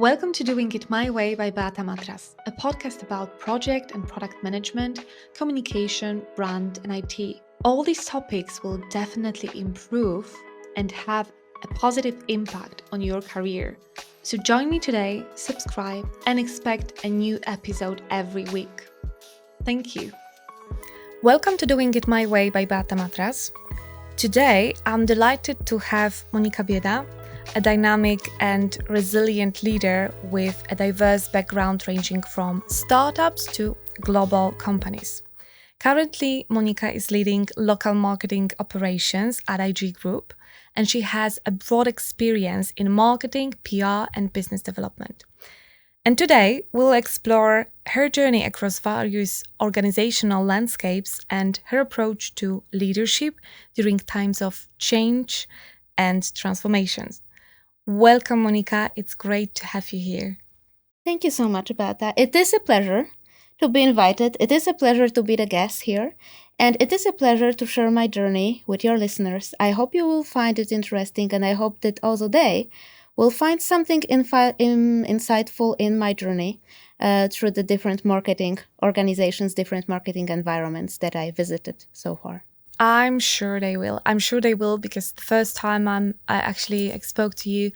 Welcome to Doing It My Way by Beata Matras, a podcast about project and product management, communication, brand, and IT. All these topics will definitely improve and have a positive impact on your career. So join me today, subscribe, and expect a new episode every week. Thank you. Welcome to Doing It My Way by Beata Matras. Today, I'm delighted to have Monika Bieda, a dynamic and resilient leader with a diverse background ranging from startups to global companies. Currently, Monika is leading local marketing operations at IG Group, and she has a broad experience in marketing, PR, and business development. And today, we'll explore her journey across various organizational landscapes and her approach to leadership during times of change and transformations. Welcome, Monika. It's great to have you here. Thank you so much about that. It is a pleasure to be invited. It is a pleasure to be the guest here. And it is a pleasure to share my journey with your listeners. I hope you will find it interesting, and I hope that also they will find something insightful in my journey through the different marketing organizations, different marketing environments that I visited so far. I'm sure they will. Because the first time I actually spoke to you,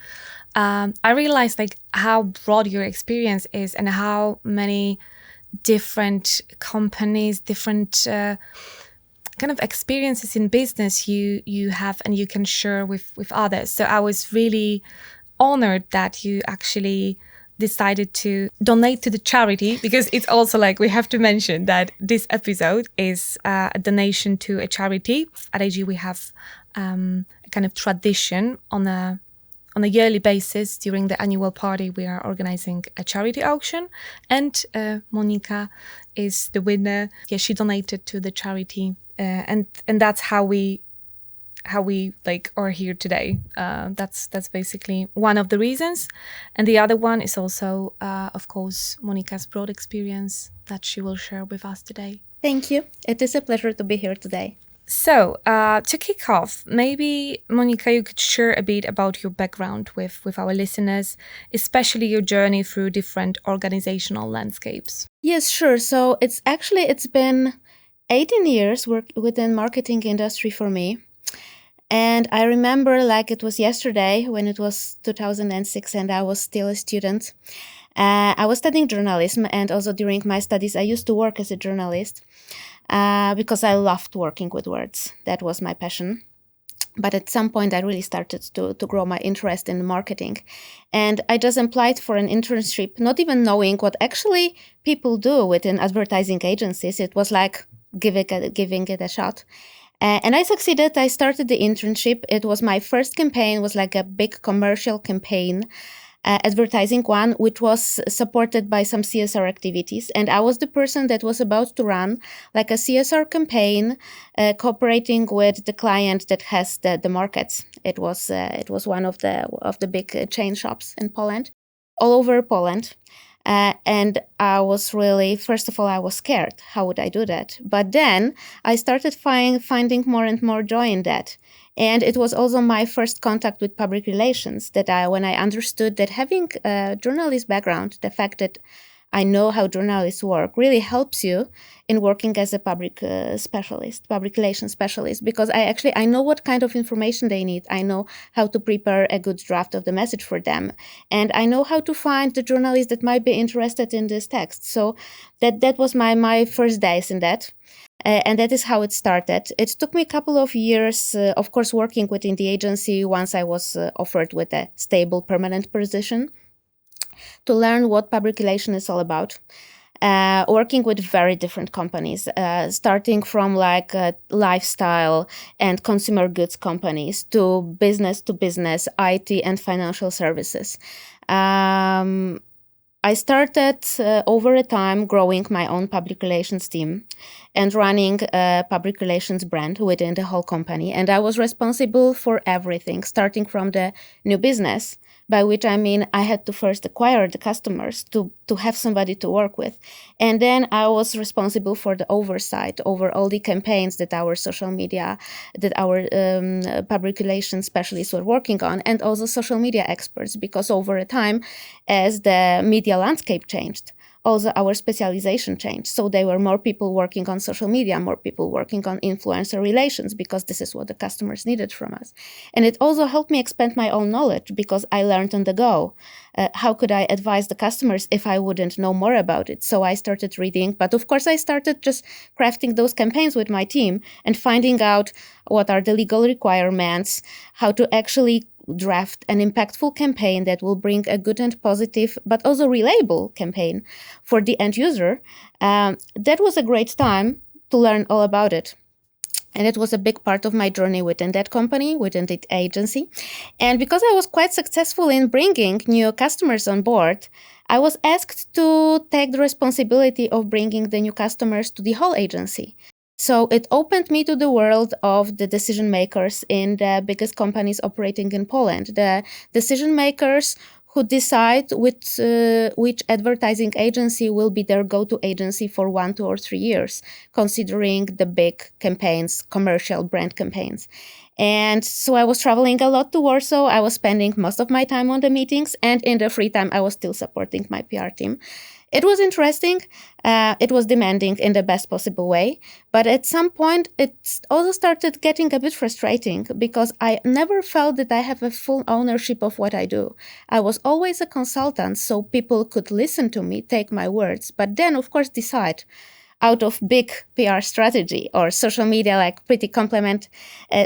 I realized how broad your experience is and how many different companies, different kind of experiences in business you have and you can share with others. So I was really honored that you actually decided to donate to the charity, because it's also we have to mention that this episode is a donation to a charity. At IG we have a kind of tradition on a yearly basis. During the annual party we are organizing a charity auction, and Monika is the winner. Yeah, she donated to the charity, and that's how we are here today. That's basically one of the reasons. And the other one is also, of course, Monika's broad experience that she will share with us today. Thank you. It is a pleasure to be here today. So, to kick off, maybe, Monika, you could share a bit about your background with our listeners, especially your journey through different organizational landscapes. Yes, sure. So it's been 18 years within marketing industry for me. And I remember it was yesterday when it was 2006 and I was still a student. I was studying journalism, and also during my studies, I used to work as a journalist because I loved working with words. That was my passion. But at some point, I really started to grow my interest in marketing. And I just applied for an internship, not even knowing what actually people do within advertising agencies. It was giving it a shot. And I succeeded. I started the internship. It was my first campaign, was a big commercial campaign, advertising one, which was supported by some CSR activities. And I was the person that was about to run a CSR campaign, cooperating with the client that has the markets. It was one of the big chain shops in Poland, all over Poland. And I was really, first of all, I was scared. How would I do that? But then I started finding more and more joy in that. And it was also my first contact with public relations when I understood that having a journalist background, the fact that I know how journalists work, really helps you in working as a public relations specialist, because I know what kind of information they need. I know how to prepare a good draft of the message for them. And I know how to find the journalists that might be interested in this text. So that was my first days in that. And that is how it started. It took me a couple of years, of course, working within the agency once I was offered with a stable permanent position, to learn what public relation is all about. Working with very different companies, starting from lifestyle and consumer goods companies to business, IT and financial services. I started over a time growing my own public relations team and running a public relations brand within the whole company. And I was responsible for everything, starting from the new business, by which I mean I had to first acquire the customers to have somebody to work with. And then I was responsible for the oversight over all the campaigns that our social media, that our public relations specialists were working on, and also social media experts, because over a time, as the media landscape changed, also our specialization changed. So there were more people working on social media, more people working on influencer relations, because this is what the customers needed from us. And it also helped me expand my own knowledge, because I learned on the go. How could I advise the customers if I wouldn't know more about it? So I started reading, but of course I started just crafting those campaigns with my team and finding out what are the legal requirements, how to actually draft an impactful campaign that will bring a good and positive, but also reliable campaign for the end user. That was a great time to learn all about it. And it was a big part of my journey within that company, within the agency. And because I was quite successful in bringing new customers on board, I was asked to take the responsibility of bringing the new customers to the whole agency. So it opened me to the world of the decision makers in the biggest companies operating in Poland, the decision makers who decide which advertising agency will be their go-to agency for 1, 2, or 3 years, considering the big campaigns, commercial brand campaigns. And so I was traveling a lot to Warsaw. I was spending most of my time on the meetings, and in the free time, I was still supporting my PR team. It was interesting. It was demanding in the best possible way. But at some point, it also started getting a bit frustrating, because I never felt that I have a full ownership of what I do. I was always a consultant, so people could listen to me, take my words, but then, of course, decide out of big PR strategy or social media, like pretty complement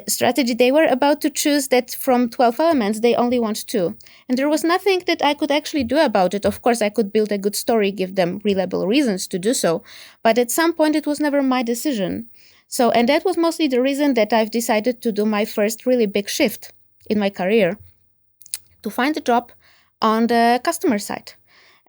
strategy. They were about to choose that from 12 elements, they only want 2. And there was nothing that I could actually do about it. Of course, I could build a good story, give them reliable reasons to do so. But at some point, it was never my decision. So, and that was mostly the reason that I've decided to do my first really big shift in my career, to find a job on the customer side.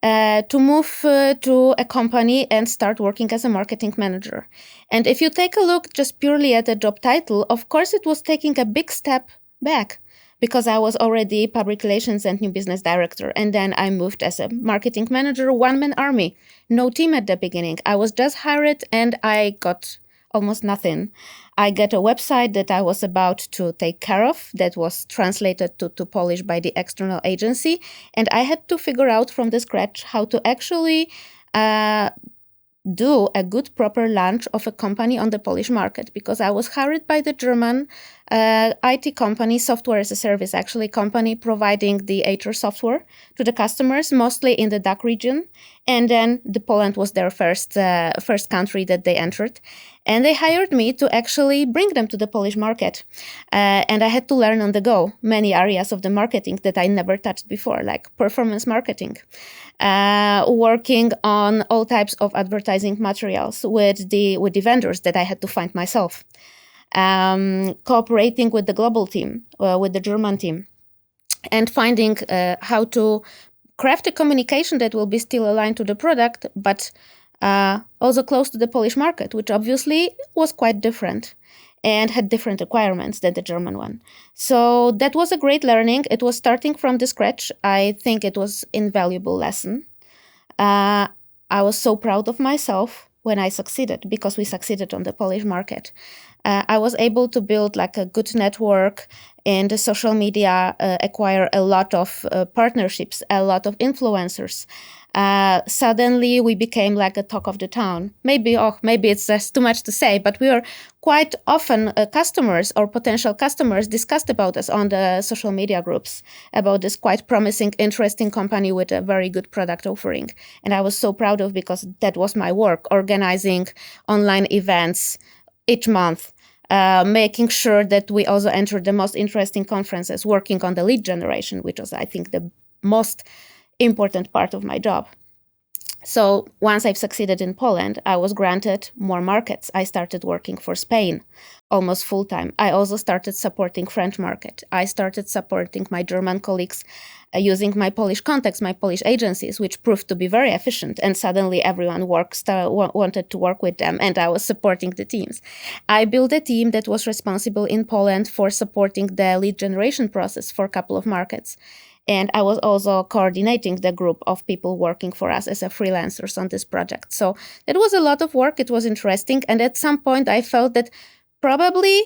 To move to a company and start working as a marketing manager. And if you take a look just purely at the job title, of course, it was taking a big step back, because I was already public relations and new business director. And then I moved as a marketing manager, one-man army, no team at the beginning. I was just hired and I got almost nothing. I got a website that I was about to take care of that was translated to Polish by the external agency. And I had to figure out from the scratch how to actually do a good, proper launch of a company on the Polish market, because I was hired by the German IT company, software as a service, actually, company providing the HR software to the customers, mostly in the DACH region. And then Poland was their first country that they entered. And they hired me to actually bring them to the Polish market. And I had to learn on the go many areas of the marketing that I never touched before, like performance marketing, working on all types of advertising materials with the vendors that I had to find myself, cooperating with the global team, with the German team, and finding how to craft a communication that will be still aligned to the product, but also close to the Polish market, which obviously was quite different and had different requirements than the German one. So that was a great learning. It was starting from the scratch. I think it was an invaluable lesson. I was so proud of myself when I succeeded, because we succeeded on the Polish market. I was able to build like a good network in the social media, acquire a lot of partnerships, a lot of influencers. Suddenly we became like a talk of the town. Maybe it's just too much to say, but we were quite often customers or potential customers discussed about us on the social media groups, about this quite promising, interesting company with a very good product offering. And I was so proud of, because that was my work, organizing online events each month, making sure that we also entered the most interesting conferences, working on the lead generation, which was, I think, the most important part of my job. So once I've succeeded in Poland, I was granted more markets. I started working for Spain almost full time. I also started supporting French market. I started supporting my German colleagues using my Polish contacts, my Polish agencies, which proved to be very efficient. And suddenly everyone wanted to work with them, and I was supporting the teams. I built a team that was responsible in Poland for supporting the lead generation process for a couple of markets. And I was also coordinating the group of people working for us as a freelancers on this project. So it was a lot of work. It was interesting. And at some point I felt that probably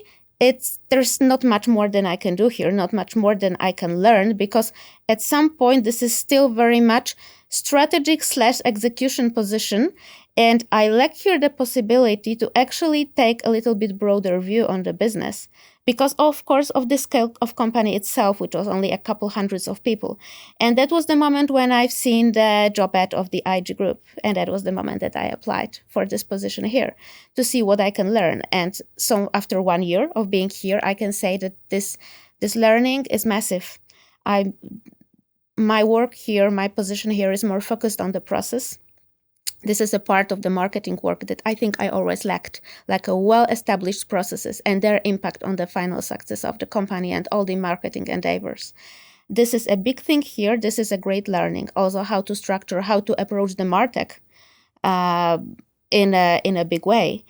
there's not much more than I can do here, not much more than I can learn, because at some point this is still very much strategic/execution position. And I lack here the possibility to actually take a little bit broader view on the business, because of course of the scale of company itself, which was only a couple hundreds of people. And that was the moment when I've seen the job ad of the IG group. And that was the moment that I applied for this position here to see what I can learn. And so after 1 year of being here, I can say that this learning is massive. My work here, my position here is more focused on the process. This is a part of the marketing work that I think I always lacked, like a well-established processes and their impact on the final success of the company and all the marketing endeavors. This is a big thing here. This is a great learning. Also, how to structure, how to approach the MarTech in a big way,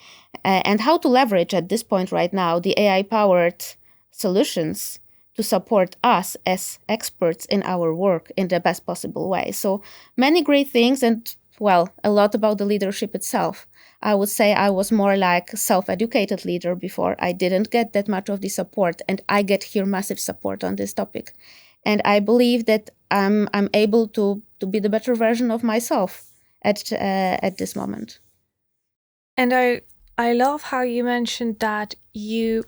and how to leverage at this point right now the AI-powered solutions to support us as experts in our work in the best possible way. So many great things, and well, a lot about the leadership itself. I would say I was more like self-educated leader before. I didn't get that much of the support, and I get here massive support on this topic. And I believe that I'm able to be the better version of myself at this moment. And I love how you mentioned that you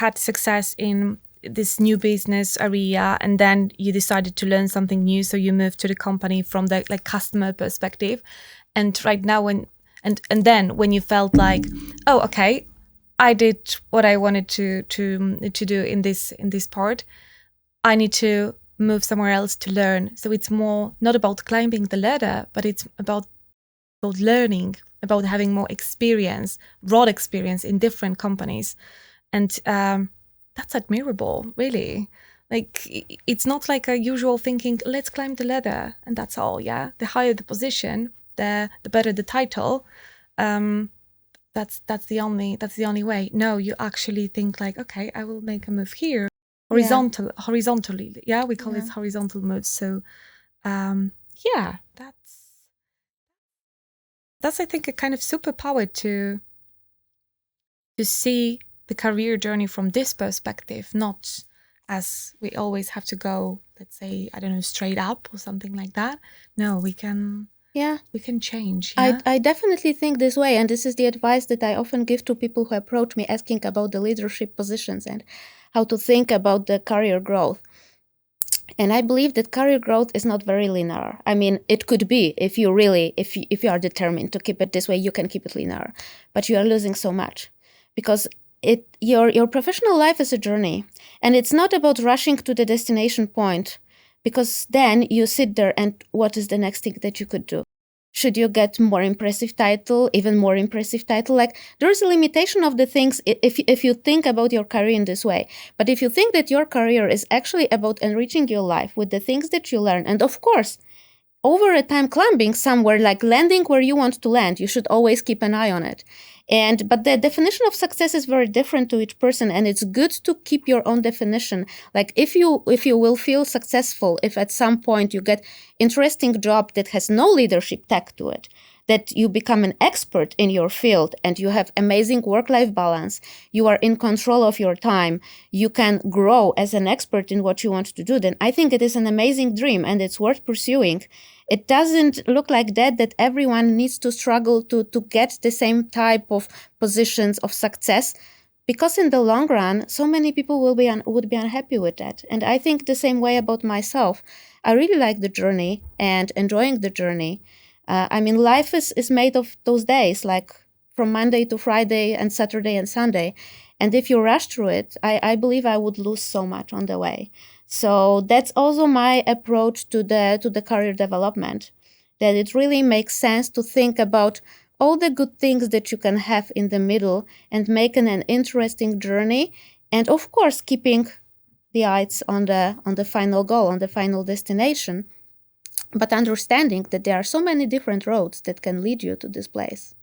had success in this new business area, and then you decided to learn something new, so you moved to the company from the customer perspective. And right now when you felt like, oh, okay, I did what I wanted to do in this part, I need to move somewhere else to learn. So it's more not about climbing the ladder, but it's about learning, about having more experience, broad experience in different companies. And that's admirable, really. Like, it's not like a usual thinking, let's climb the ladder and that's all. Yeah, the higher the position, the better the title. That's the only way. No, you actually think like, okay, I will make a move here, horizontally. Yeah, we call it horizontal moves. So, that's I think a kind of superpower to see the career journey from this perspective, not as we always have to go, let's say, I don't know, straight up or something like that. No, we can change. Yeah? I definitely think this way, and this is the advice that I often give to people who approach me asking about the leadership positions and how to think about the career growth. And I believe that career growth is not very linear. I mean, it could be if you are determined to keep it this way, you can keep it linear, but you are losing so much because your professional life is a journey, and it's not about rushing to the destination point, because then you sit there and what is the next thing that you could do? Should you get more impressive title, even more impressive title? Like, there's a limitation of the things if you think about your career in this way. But if you think that your career is actually about enriching your life with the things that you learn, and of course, over a time climbing somewhere, like landing where you want to land, you should always keep an eye on it. But the definition of success is very different to each person, and it's good to keep your own definition. Like, if you will feel successful, if at some point you get interesting job that has no leadership tag to it, that you become an expert in your field and you have amazing work-life balance, you are in control of your time, you can grow as an expert in what you want to do, then I think it is an amazing dream and it's worth pursuing. It doesn't look like that everyone needs to struggle to get the same type of positions of success, because in the long run, so many people would be unhappy with that. And I think the same way about myself. I really like the journey and enjoying the journey. I mean, life is made of those days, like from Monday to Friday and Saturday and Sunday. And if you rush through it, I believe I would lose so much on the way. So that's also my approach to the career development, that it really makes sense to think about all the good things that you can have in the middle and making an interesting journey. And of course, keeping the eyes on the final goal, on the final destination, but understanding that there are so many different roads that can lead you to this place.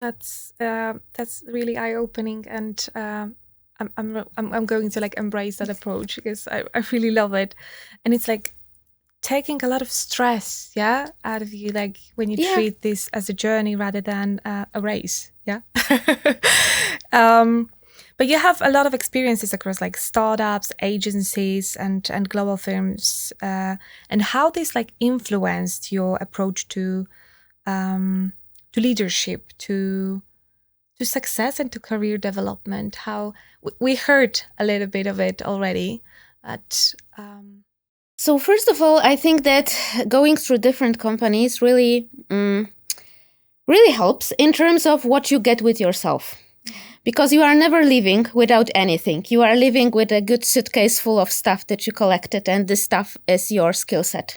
That's really eye-opening, and I'm going to like embrace that approach because I really love it, and it's like taking a lot of stress, out of you, like when you treat this as a journey rather than a race, But you have a lot of experiences across like startups, agencies, and global firms, and how this like influenced your approach to leadership, to success, and to career development. How we heard a little bit of it already, but. So first of all, I think that going through different companies really helps in terms of what you get with yourself. Because you are never leaving without anything. You are living with a good suitcase full of stuff that you collected, and this stuff is your skill set.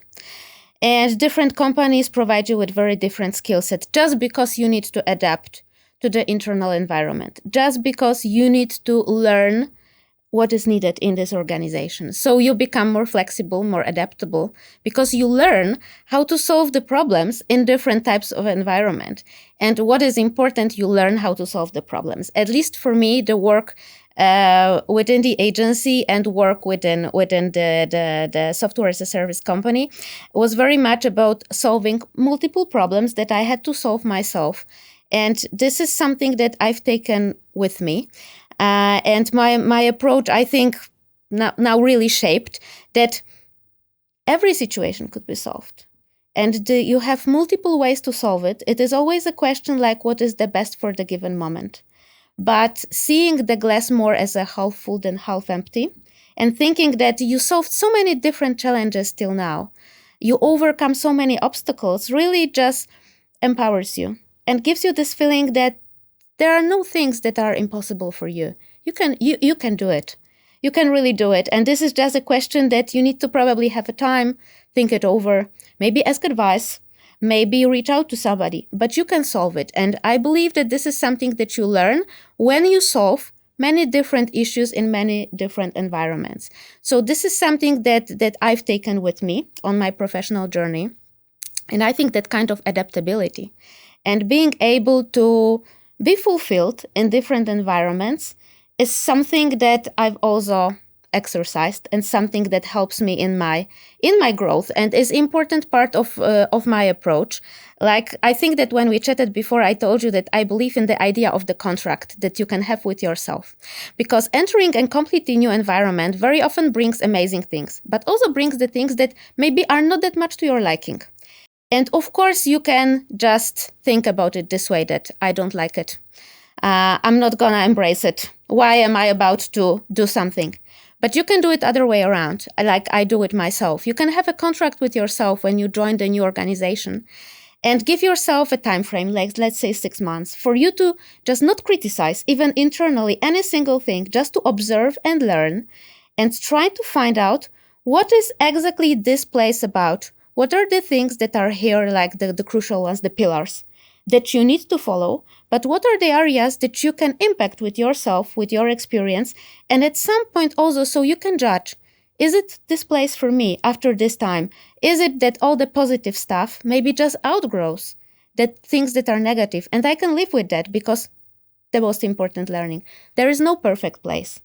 And different companies provide you with very different skill sets just because you need to adapt to the internal environment, just because you need to learn what is needed in this organization. So you become more flexible, more adaptable, because you learn how to solve the problems in different types of environment. And what is important, you learn how to solve the problems. At least for me, the work within the agency and work within the software as a service company was very much about solving multiple problems that I had to solve myself. And this is something that I've taken with me. And my approach, I think, now really shaped that every situation could be solved. And you have multiple ways to solve it. It is always a question like, what is the best for the given moment? But seeing the glass more as a half full than half empty, and thinking that you solved so many different challenges till now, you overcome so many obstacles, really just empowers you and gives you this feeling that there are no things that are impossible for you. You can do it. You can really do it. And this is just a question that you need to probably have a time, think it over, maybe ask advice, maybe reach out to somebody, but you can solve it. And I believe that this is something that you learn when you solve many different issues in many different environments. So this is something that I've taken with me on my professional journey. And I think that kind of adaptability and being able to be fulfilled in different environments is something that I've also exercised and something that helps me in my growth and is important part of my approach. Like, I think that when we chatted before, I told you that I believe in the idea of the contract that you can have with yourself, because entering a completely new environment very often brings amazing things, but also brings the things that maybe are not that much to your liking. And of course, you can just think about it this way, that I don't like it. I'm not going to embrace it. Why am I about to do something? But you can do it other way around, like I do it myself. You can have a contract with yourself when you join the new organization and give yourself a time frame, like let's say 6 months, for you to just not criticize, even internally, any single thing, just to observe and learn and try to find out what is exactly this place about. What are the things that are here, like the crucial ones, the pillars that you need to follow? But what are the areas that you can impact with yourself, with your experience? And at some point also, so you can judge, is it this place for me after this time? Is it that all the positive stuff maybe just outgrows that things that are negative? And I can live with that, because the most important learning, there is no perfect place.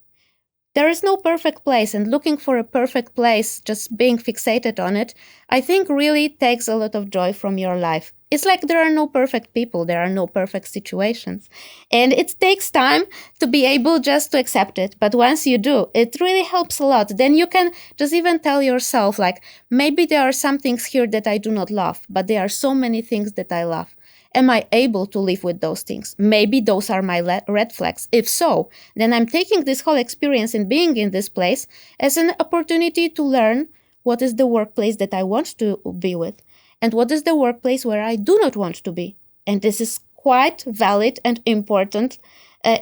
There is no perfect place, and looking for a perfect place, just being fixated on it, I think really takes a lot of joy from your life. It's like there are no perfect people, there are no perfect situations. And it takes time to be able just to accept it. But once you do, it really helps a lot. Then you can just even tell yourself, like, maybe there are some things here that I do not love, but there are so many things that I love. Am I able to live with those things? Maybe those are my red flags. If so, then I'm taking this whole experience and being in this place as an opportunity to learn what is the workplace that I want to be with and what is the workplace where I do not want to be. And this is quite valid and important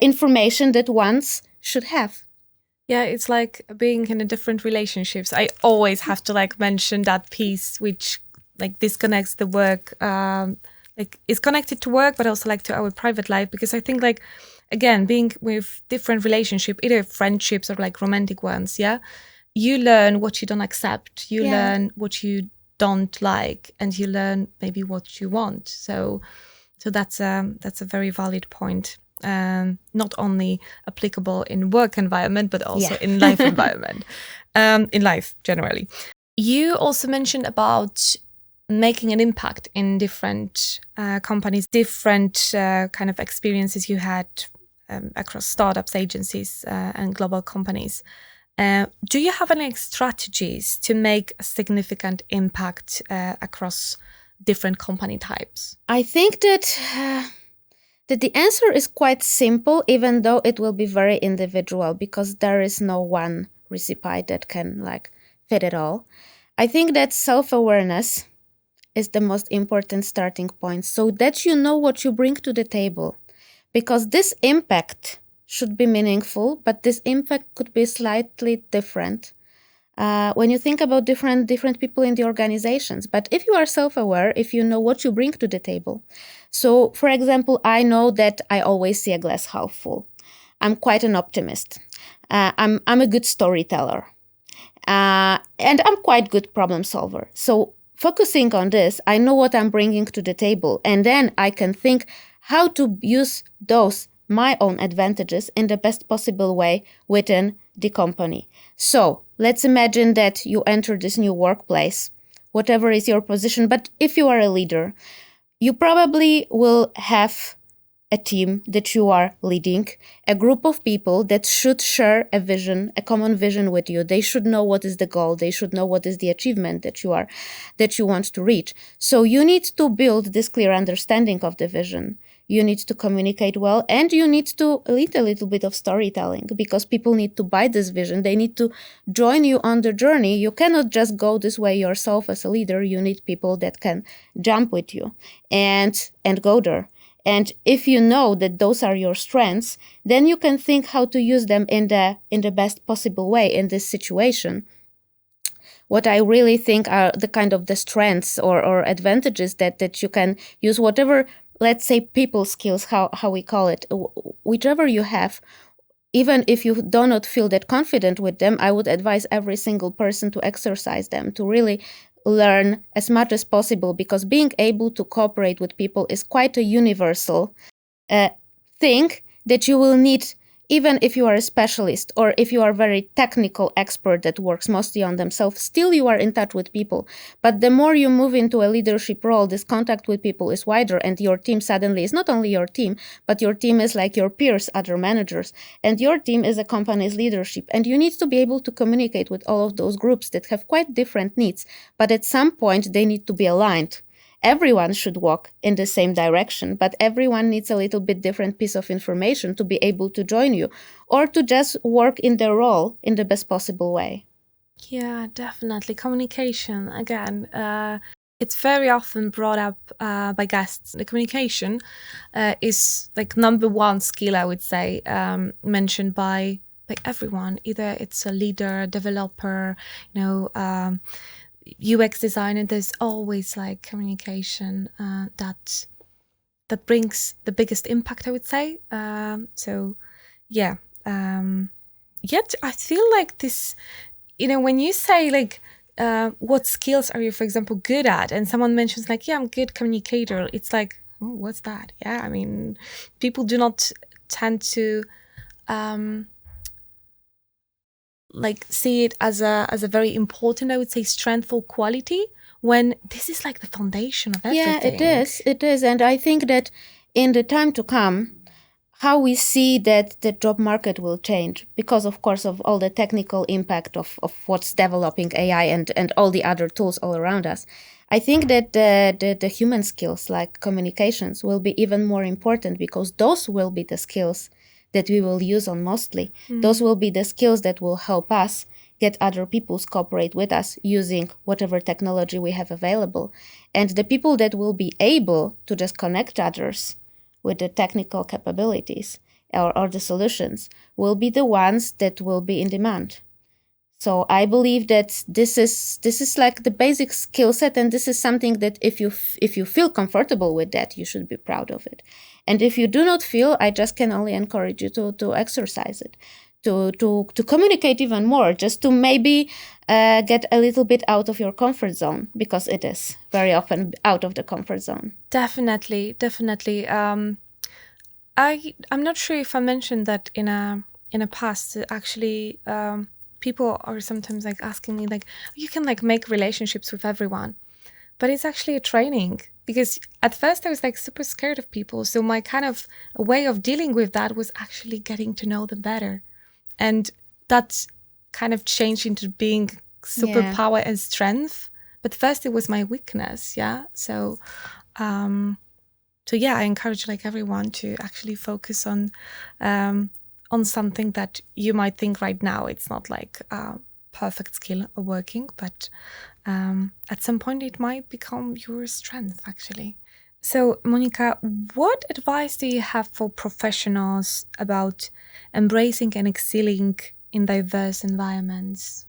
information that one should have. Yeah, it's like being in a different relationships. I always have to like mention that piece which like disconnects the work, like is connected to work, but also like to our private life. Because I think like, again, being with different relationship, either friendships or like romantic ones, you learn what you don't accept. You learn what you don't like, and you learn maybe what you want. So that's a very valid point. not only applicable in work environment, but also in life environment, in life generally. You also mentioned about making an impact in different companies, different kind of experiences you had across startups, agencies, and global companies. Do you have any strategies to make a significant impact across different company types? I think that the answer is quite simple, even though it will be very individual, because there is no one recipe that can fit it all. I think that self-awareness is the most important starting point, so that you know what you bring to the table, because this impact should be meaningful, but this impact could be slightly different when you think about different people in the organizations. But if you are self-aware, if you know what you bring to the table. So, for example, I know that I always see a glass half full. I'm quite an optimist. I'm a good storyteller. And I'm quite good problem solver. So focusing on this, I know what I'm bringing to the table. And then I can think how to use those, my own advantages, in the best possible way within the company. So let's imagine that you enter this new workplace, whatever is your position. But if you are a leader, you probably will have a team that you are leading, a group of people that should share a vision, a common vision with you. They should know what is the goal. They should know what is the achievement that you want to reach. So you need to build this clear understanding of the vision. You need to communicate well, and you need to lead a little bit of storytelling, because people need to buy this vision. They need to join you on the journey. You cannot just go this way yourself as a leader. You need people that can jump with you and go there. And if you know that those are your strengths, then you can think how to use them in the best possible way in this situation. What I really think are the kind of the strengths or advantages that you can use, whatever, let's say, people skills, how we call it, whichever you have. Even if you do not feel that confident with them, I would advise every single person to exercise them, to really learn as much as possible, because being able to cooperate with people is quite a universal thing that you will need, even if you are a specialist or if you are a very technical expert that works mostly on themselves. Still you are in touch with people. But the more you move into a leadership role, this contact with people is wider, and your team suddenly is not only your team, but your team is like your peers, other managers, and your team is a company's leadership. And you need to be able to communicate with all of those groups that have quite different needs, but at some point they need to be aligned. Everyone should walk in the same direction, but everyone needs a little bit different piece of information to be able to join you, or to just work in their role in the best possible way. Yeah, definitely. Communication, again, it's very often brought up by guests. The communication is like number one skill, I would say, mentioned by everyone. Either it's a leader, a developer, UX designer. There's always like communication that brings the biggest impact, I would say. Yet I feel like this, when you say like what skills are you, for example, good at, and someone mentions like, yeah, I'm a good communicator, it's like, oh, what's that? Yeah, I mean, people do not tend to see it as a very important, I would say, strengthful quality, when this is like the foundation of everything. Yeah, it is. And I think that in the time to come, how we see that the job market will change, because of course of all the technical impact of what's developing AI and all the other tools all around us. I think that the human skills like communications will be even more important, because those will be the skills that we will use on mostly. Those will be the skills that will help us get other people to cooperate with us using whatever technology we have available. And the people that will be able to just connect others with the technical capabilities or the solutions will be the ones that will be in demand. So I believe that this is like the basic skill set, and this is something that if you feel comfortable with that, you should be proud of it. And if you do not feel, I just can only encourage you to exercise it, to communicate even more, just to maybe get a little bit out of your comfort zone, because it is very often out of the comfort zone. Definitely. I'm not sure if I mentioned that in a past. Actually, people are sometimes like asking me like, you can like make relationships with everyone, but it's actually a training. Because at first I was like super scared of people, so my kind of way of dealing with that was actually getting to know them better, and that kind of changed into being superpower and strength. But first it was my weakness, yeah. So yeah, I encourage like everyone to actually focus on something that you might think right now it's not like a perfect skill or working, but at some point it might become your strength actually. So Monika, what advice do you have for professionals about embracing and excelling in diverse environments?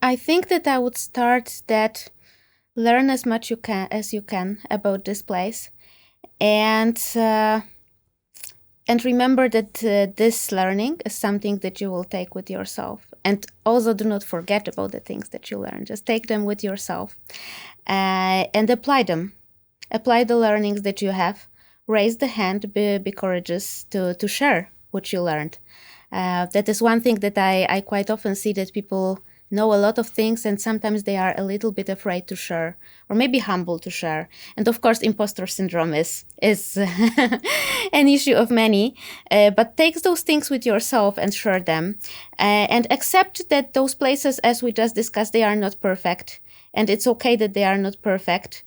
I think that I would start that learn as much as you can about this place, and remember that this learning is something that you will take with yourself. And also do not forget about the things that you learn. Just take them with yourself and apply them. Apply the learnings that you have. Raise the hand, be courageous to share what you learned. That is one thing that I quite often see, that people know a lot of things and sometimes they are a little bit afraid to share, or maybe humble to share. And of course, imposter syndrome is an issue of many, but take those things with yourself and share them, and accept that those places, as we just discussed, they are not perfect, and it's okay that they are not perfect.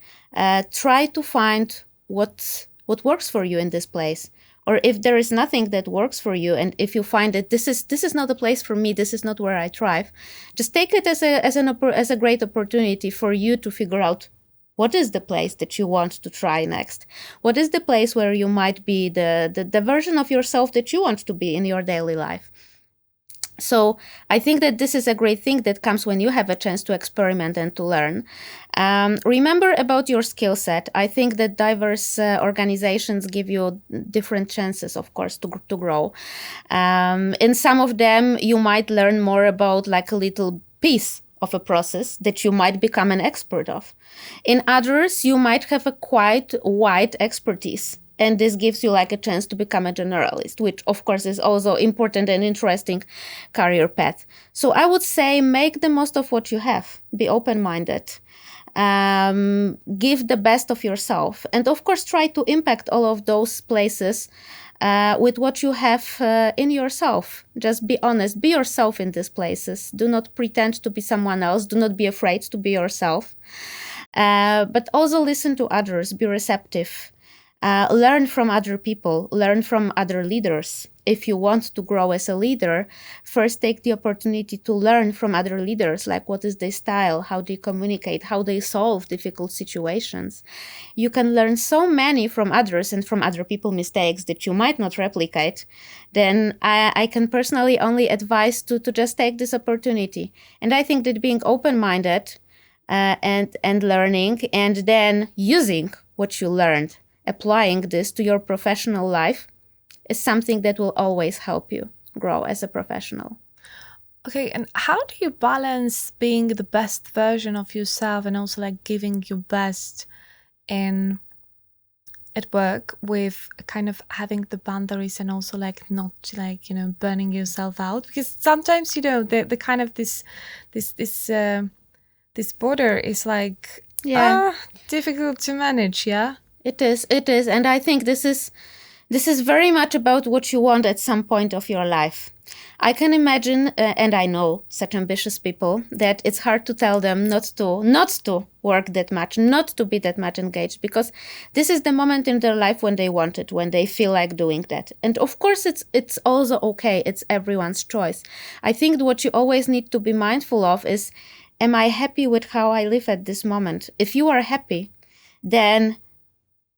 Try to find what works for you in this place. Or if there is nothing that works for you, and if you find that this is not a place for me, this is not where I thrive, just take it as a great opportunity for you to figure out what is the place that you want to try next. What is the place where you might be the version of yourself that you want to be in your daily life. So I think that this is a great thing that comes when you have a chance to experiment and to learn. Remember about your skill set. I think that diverse organizations give you different chances, of course, to grow. In some of them, you might learn more about like a little piece of a process that you might become an expert of. In others, you might have a quite wide expertise. And this gives you like a chance to become a generalist, which of course is also important and interesting career path. So I would say make the most of what you have. Be open-minded. Give the best of yourself. And of course, try to impact all of those places with what you have in yourself. Just be honest. Be yourself in these places. Do not pretend to be someone else. Do not be afraid to be yourself. But also listen to others. Be receptive. Learn from other people, learn from other leaders. If you want to grow as a leader, first take the opportunity to learn from other leaders, like what is their style, how they communicate, how they solve difficult situations. You can learn so many from others and from other people's mistakes that you might not replicate. Then I can personally only advise to just take this opportunity. And I think that being open-minded and learning, and then using what you learned, applying this to your professional life, is something that will always help you grow as a professional. Okay, and how do you balance being the best version of yourself and also like giving your best at work with kind of having the boundaries and also like not like, burning yourself out? Because sometimes, the kind of this border is like difficult to manage, yeah? It is. And I think this is very much about what you want at some point of your life. I can imagine, and I know such ambitious people, that it's hard to tell them not to work that much, not to be that much engaged, because this is the moment in their life when they want it, when they feel like doing that. And of course, it's also okay. It's everyone's choice. I think what you always need to be mindful of is, am I happy with how I live at this moment? If you are happy, then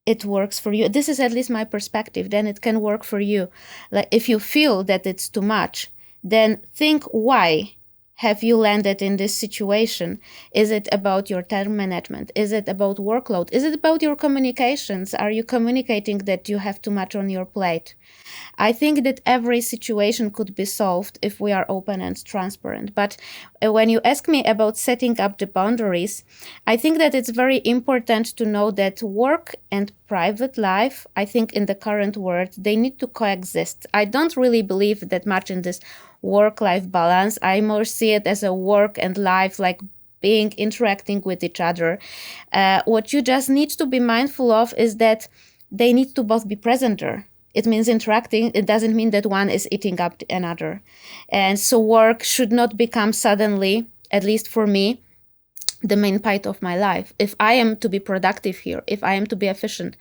it works for you. This is at least my perspective. Then it can work for you. Like if you feel that it's too much, then think why have you landed in this situation? Is it about your time management? Is it about workload? Is it about your communications? Are you communicating that you have too much on your plate? I think that every situation could be solved if we are open and transparent. But when you ask me about setting up the boundaries, I think that it's very important to know that work and private life, I think in the current world, they need to coexist. I don't really believe that much in this work-life balance. I more see it as a work and life, like interacting with each other. What you just need to be mindful of is that they need to both be present there. It means interacting. It doesn't mean that one is eating up another. And so work should not become suddenly, at least for me, the main part of my life. If I am to be productive here, if I am to be efficient,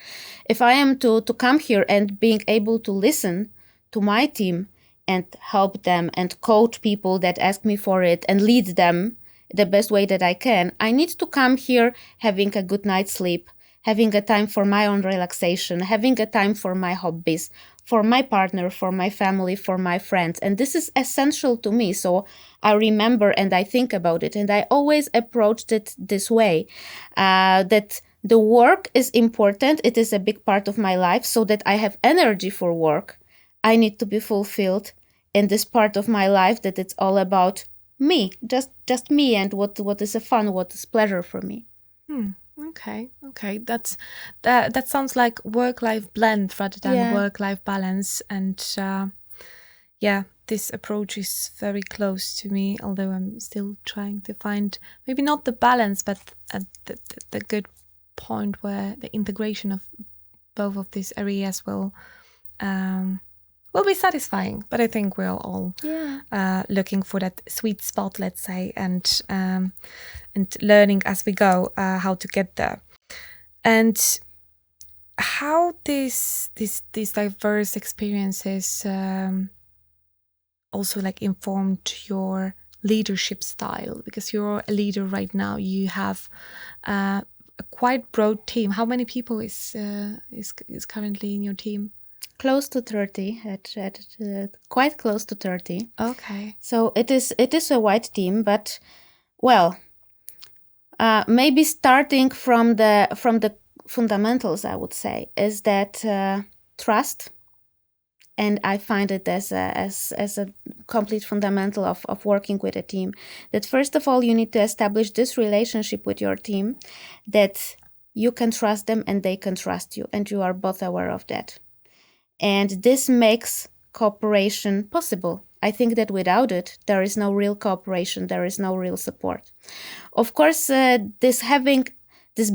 if I am to come here and being able to listen to my team and help them and coach people that ask me for it and lead them the best way that I can, I need to come here having a good night's sleep, having a time for my own relaxation, having a time for my hobbies, for my partner, for my family, for my friends. And this is essential to me. So I remember and I think about it. And I always approached it this way, that the work is important. It is a big part of my life, so that I have energy for work. I need to be fulfilled in this part of my life, that it's all about me, just me, and what is a fun, what is pleasure for me. Okay. That sounds like work-life blend rather than work-life balance. And this approach is very close to me, although I'm still trying to find maybe not the balance, but the good point where the integration of both of these areas will be satisfying. But I think we're all looking for that sweet spot, let's say, and learning as we go how to get there. And how these diverse experiences also like informed your leadership style, because you're a leader right now. You have a quite broad team. How many people is currently in your team? Close to 30, quite close to 30. Okay. So it is a wide team, but maybe starting from the fundamentals, I would say, is that trust. And I find it as a complete fundamental of working with a team. That first of all, you need to establish this relationship with your team, that you can trust them and they can trust you, and you are both aware of that. And this makes cooperation possible. I think that without it, there is no real cooperation, there is no real support. Of course, this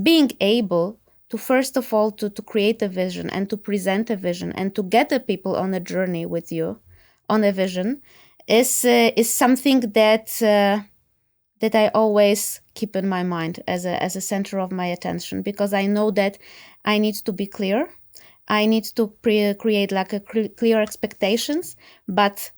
being able to, first of all, to create a vision and to present a vision and to get the people on a journey with you on a vision is something that I always keep in my mind as a center of my attention, because I know that I need to be clear. I need to create like a clear expectations, but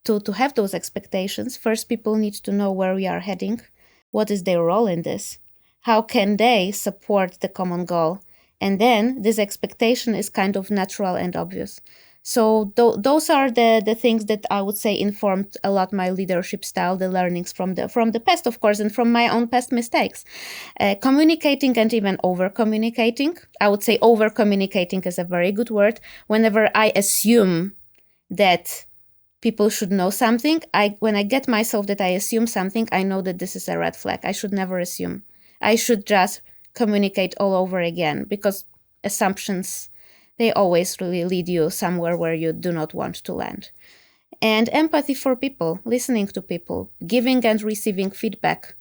to have those expectations, first people need to know where we are heading, what is their role in this, how can they support the common goal, and then this expectation is kind of natural and obvious. So those are the things that I would say informed a lot my leadership style, the learnings from the past, of course, and from my own past mistakes. Communicating and even over-communicating. I would say over-communicating is a very good word. Whenever I assume that people should know something, when I get myself that I assume something, I know that this is a red flag. I should never assume. I should just communicate all over again, because assumptions, they always really lead you somewhere where you do not want to land. And empathy for people, listening to people, giving and receiving feedback.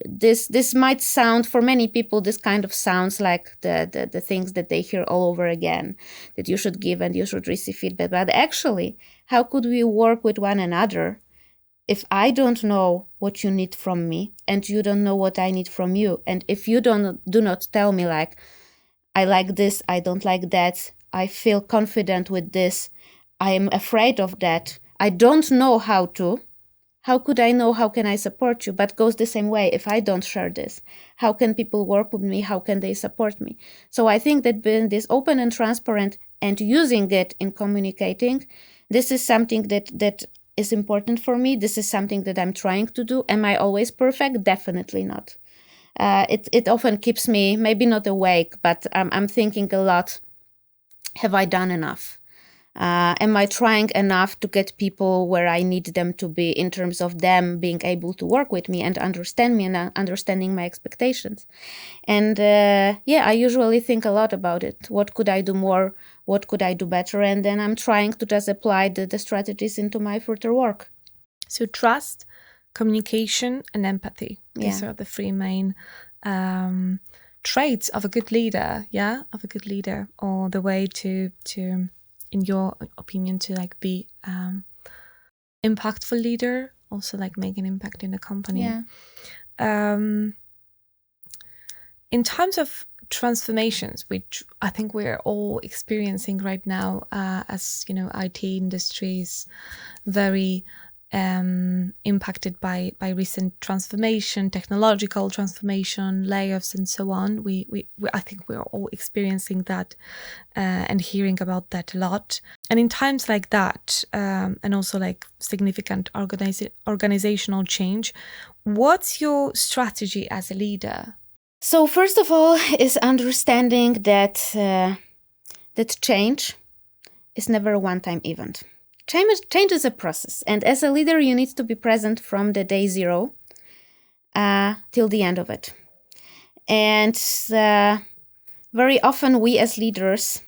This might sound, for many people, this kind of sounds like the things that they hear all over again, that you should give and you should receive feedback. But actually, how could we work with one another if I don't know what you need from me and you don't know what I need from you? And if you do not tell me, like, I like this, I don't like that, I feel confident with this, I am afraid of that, I don't know how could I know, how can I support you? But goes the same way, if I don't share this, how can people work with me, how can they support me? So I think that being this open and transparent and using it in communicating, this is something that is important for me. This is something that I'm trying to do. Am I always perfect? Definitely not. It often keeps me maybe not awake, but I'm thinking a lot. Have I done enough? Am I trying enough to get people where I need them to be in terms of them being able to work with me and understand me and understanding my expectations? And I usually think a lot about it. What could I do more? What could I do better? And then I'm trying to just apply the strategies into my further work. So trust, communication, and empathy. These are the three main traits of a good leader, or the way to in your opinion, to like be impactful leader, also like make an impact in the company. In terms of transformations, which I think we're all experiencing right now, as you know, IT industries very impacted by recent transformation, technological transformation, layoffs, and so on. We I think we're all experiencing that and hearing about that a lot. And in times like that, and also like significant organizational change, what's your strategy as a leader? So first of all is understanding that that change is never a one-time event. Change is a process, and as a leader, you need to be present from the day zero till the end of it. And very often, we as leaders,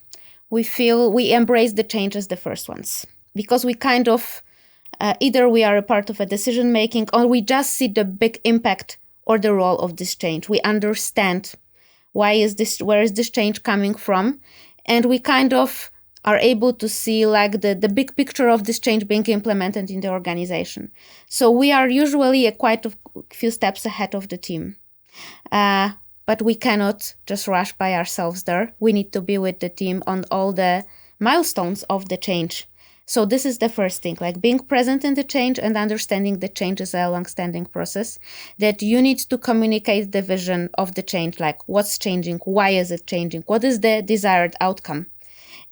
we feel we embrace the change as the first ones, because we kind of either we are a part of a decision making, or we just see the big impact or the role of this change. We understand where is this change coming from, and we kind of are able to see like the big picture of this change being implemented in the organization. So we are usually quite a few steps ahead of the team. But we cannot just rush by ourselves there. We need to be with the team on all the milestones of the change. So this is the first thing, like being present in the change and understanding the change is a long-standing process, that you need to communicate the vision of the change, like what's changing, why is it changing, what is the desired outcome.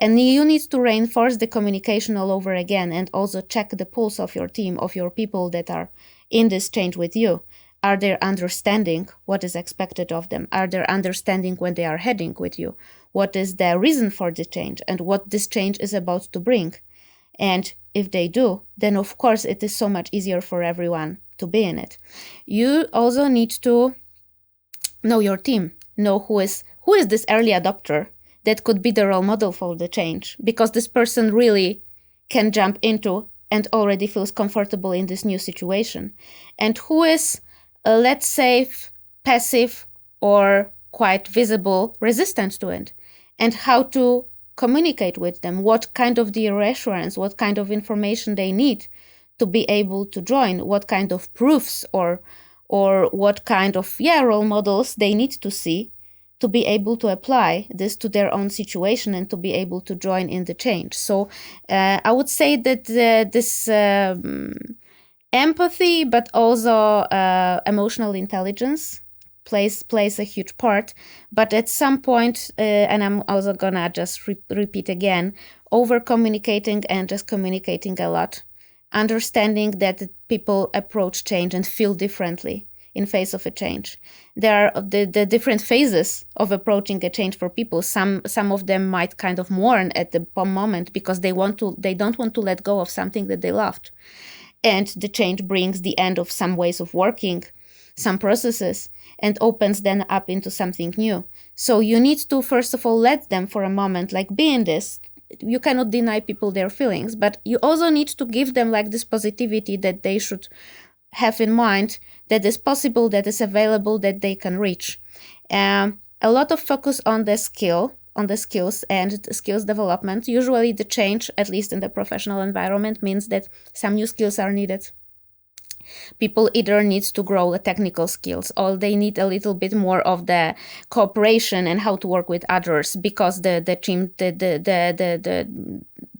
And you need to reinforce the communication all over again and also check the pulse of your team, of your people that are in this change with you. Are they understanding what is expected of them? Are they understanding when they are heading with you? What is the reason for the change and what this change is about to bring? And if they do, then of course it is so much easier for everyone to be in it. You also need to know your team, know who is this early adopter that could be the role model for the change, because this person really can jump into and already feels comfortable in this new situation. And who is, let's say, passive or quite visible, resistant to it, and how to communicate with them, what kind of the reassurance, what kind of information they need to be able to join, what kind of proofs or what kind of role models they need to see to be able to apply this to their own situation and to be able to join in the change. So I would say that this empathy, but also emotional intelligence plays a huge part. But at some point, and I'm also gonna just repeat again, over-communicating and just communicating a lot, understanding that people approach change and feel differently in face of a change. There are the different phases of approaching a change for people. Some of them might kind of mourn at the moment because they don't want to let go of something that they loved. And the change brings the end of some ways of working, some processes, and opens them up into something new. So you need to, first of all, let them for a moment, like be in this. You cannot deny people their feelings, but you also need to give them like this positivity that they should have in mind, that is possible, that is available, that they can reach. A lot of focus on the skills and skills development. Usually the change, at least in the professional environment, means that some new skills are needed. People either need to grow the technical skills or they need a little bit more of the cooperation and how to work with others, because the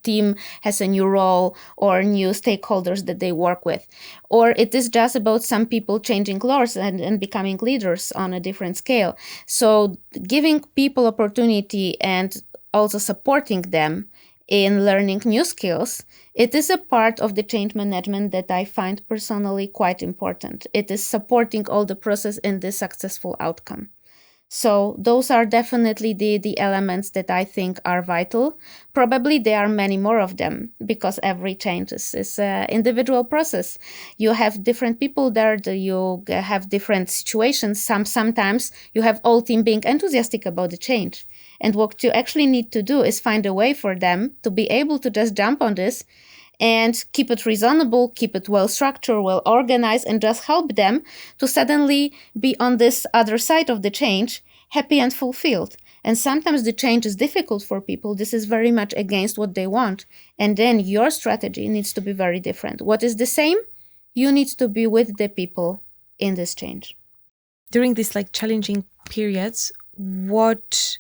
team has a new role or new stakeholders that they work with. Or it is just about some people changing laws and becoming leaders on a different scale. So giving people opportunity and also supporting them in learning new skills, it is a part of the change management that I find personally quite important. It is supporting all the process in the successful outcome. So those are definitely the elements that I think are vital. Probably there are many more of them because every change is an individual process. You have different people there, you have different situations. Sometimes you have all team being enthusiastic about the change. And what you actually need to do is find a way for them to be able to just jump on this and keep it reasonable, keep it well structured, well organized, and just help them to suddenly be on this other side of the change, happy and fulfilled. And sometimes the change is difficult for people. This is very much against what they want. And then your strategy needs to be very different. What is the same? You need to be with the people in this change. During these challenging periods, what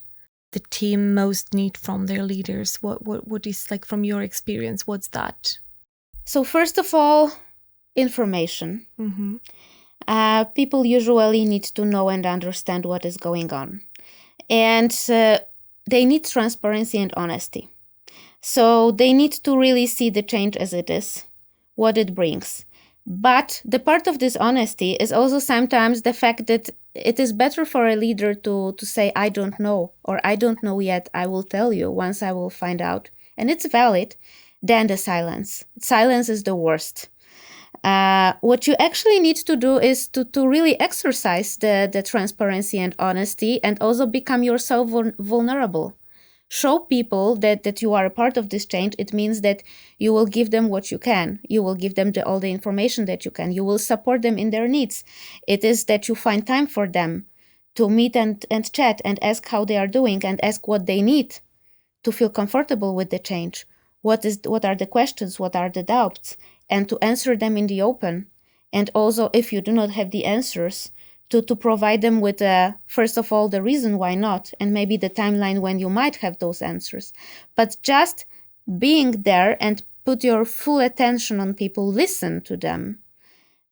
the team most need from their leaders? What is from your experience? What's that? So first of all, information. Mm-hmm. People usually need to know and understand what is going on. And they need transparency and honesty. So they need to really see the change as it is, what it brings. But the part of this honesty is also sometimes the fact that it is better for a leader to say, I don't know, or I don't know yet, I will tell you once I will find out. And it's valid, than the silence. Silence is the worst. What you actually need to do is to really exercise the transparency and honesty and also become yourself vulnerable. Show people that you are a part of this change. It means that you will give them what you can. You will give them all the information that you can. You will support them in their needs. It is that you find time for them to meet and chat and ask how they are doing and ask what they need to feel comfortable with the change. What are the questions? What are the doubts? And to answer them in the open. And also, if you do not have the answers, to provide them with, first of all, the reason why not, and maybe the timeline when you might have those answers. But just being there and put your full attention on people, listen to them.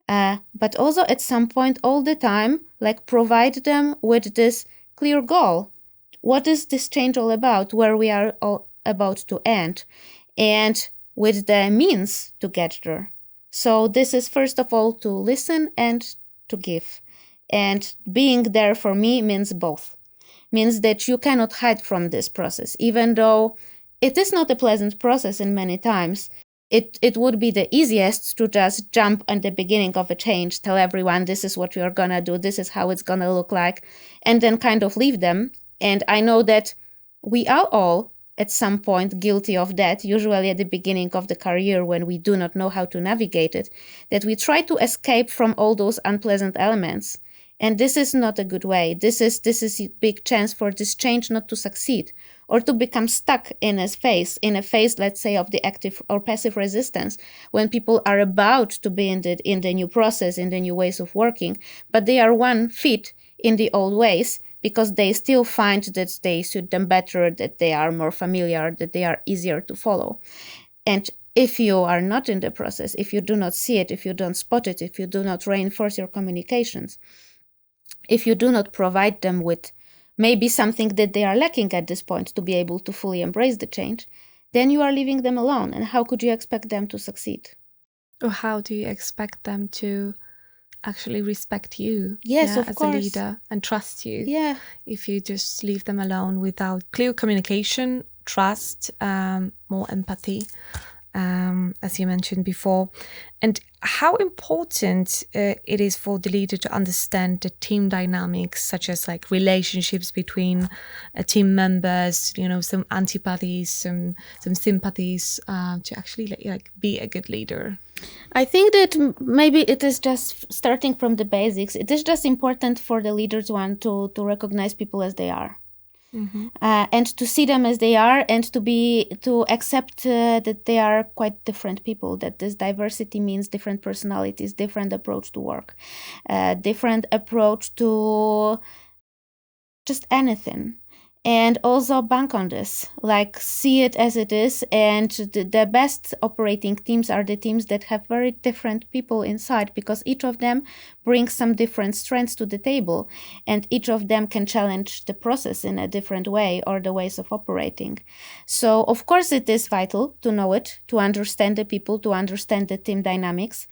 But also at some point all the time, provide them with this clear goal. What is this change all about? Where we are all about to end? And with the means to get there. So this is first of all to listen and to give. And being there for me means both. Means that you cannot hide from this process, even though it is not a pleasant process in many times. It would be the easiest to just jump at the beginning of a change, tell everyone this is what we are going to do, this is how it's going to look like, and then kind of leave them. And I know that we are all at some point guilty of that, usually at the beginning of the career when we do not know how to navigate it, that we try to escape from all those unpleasant elements. And this is not a good way. This is a big chance for this change not to succeed or to become stuck in a phase, let's say, of the active or passive resistance, when people are about to be in the new process, in the new ways of working, but they are 1 feet in the old ways because they still find that they suit them better, that they are more familiar, that they are easier to follow. And if you are not in the process, if you do not see it, if you don't spot it, if you do not reinforce your communications, if you do not provide them with maybe something that they are lacking at this point to be able to fully embrace the change, then you are leaving them alone. And how could you expect them to succeed? Or how do you expect them to actually respect you of as course. a leader and trust you? Yeah. If you just leave them alone without clear communication, trust, more empathy, as you mentioned before. And how important it is for the leader to understand the team dynamics, such as relationships between team members, some antipathies, some sympathies, to actually be a good leader. I think that maybe it is just starting from the basics. It is just important for the leaders to recognize people as they are. Mm-hmm. And to see them as they are, and to accept that they are quite different people, that this diversity means different personalities, different approach to work, different approach to just anything. And also bank on this, see it as it is. And the best operating teams are the teams that have very different people inside, because each of them bring some different strengths to the table, and each of them can challenge the process in a different way or the ways of operating. So of course it is vital to know it, to understand the people, to understand the team dynamics.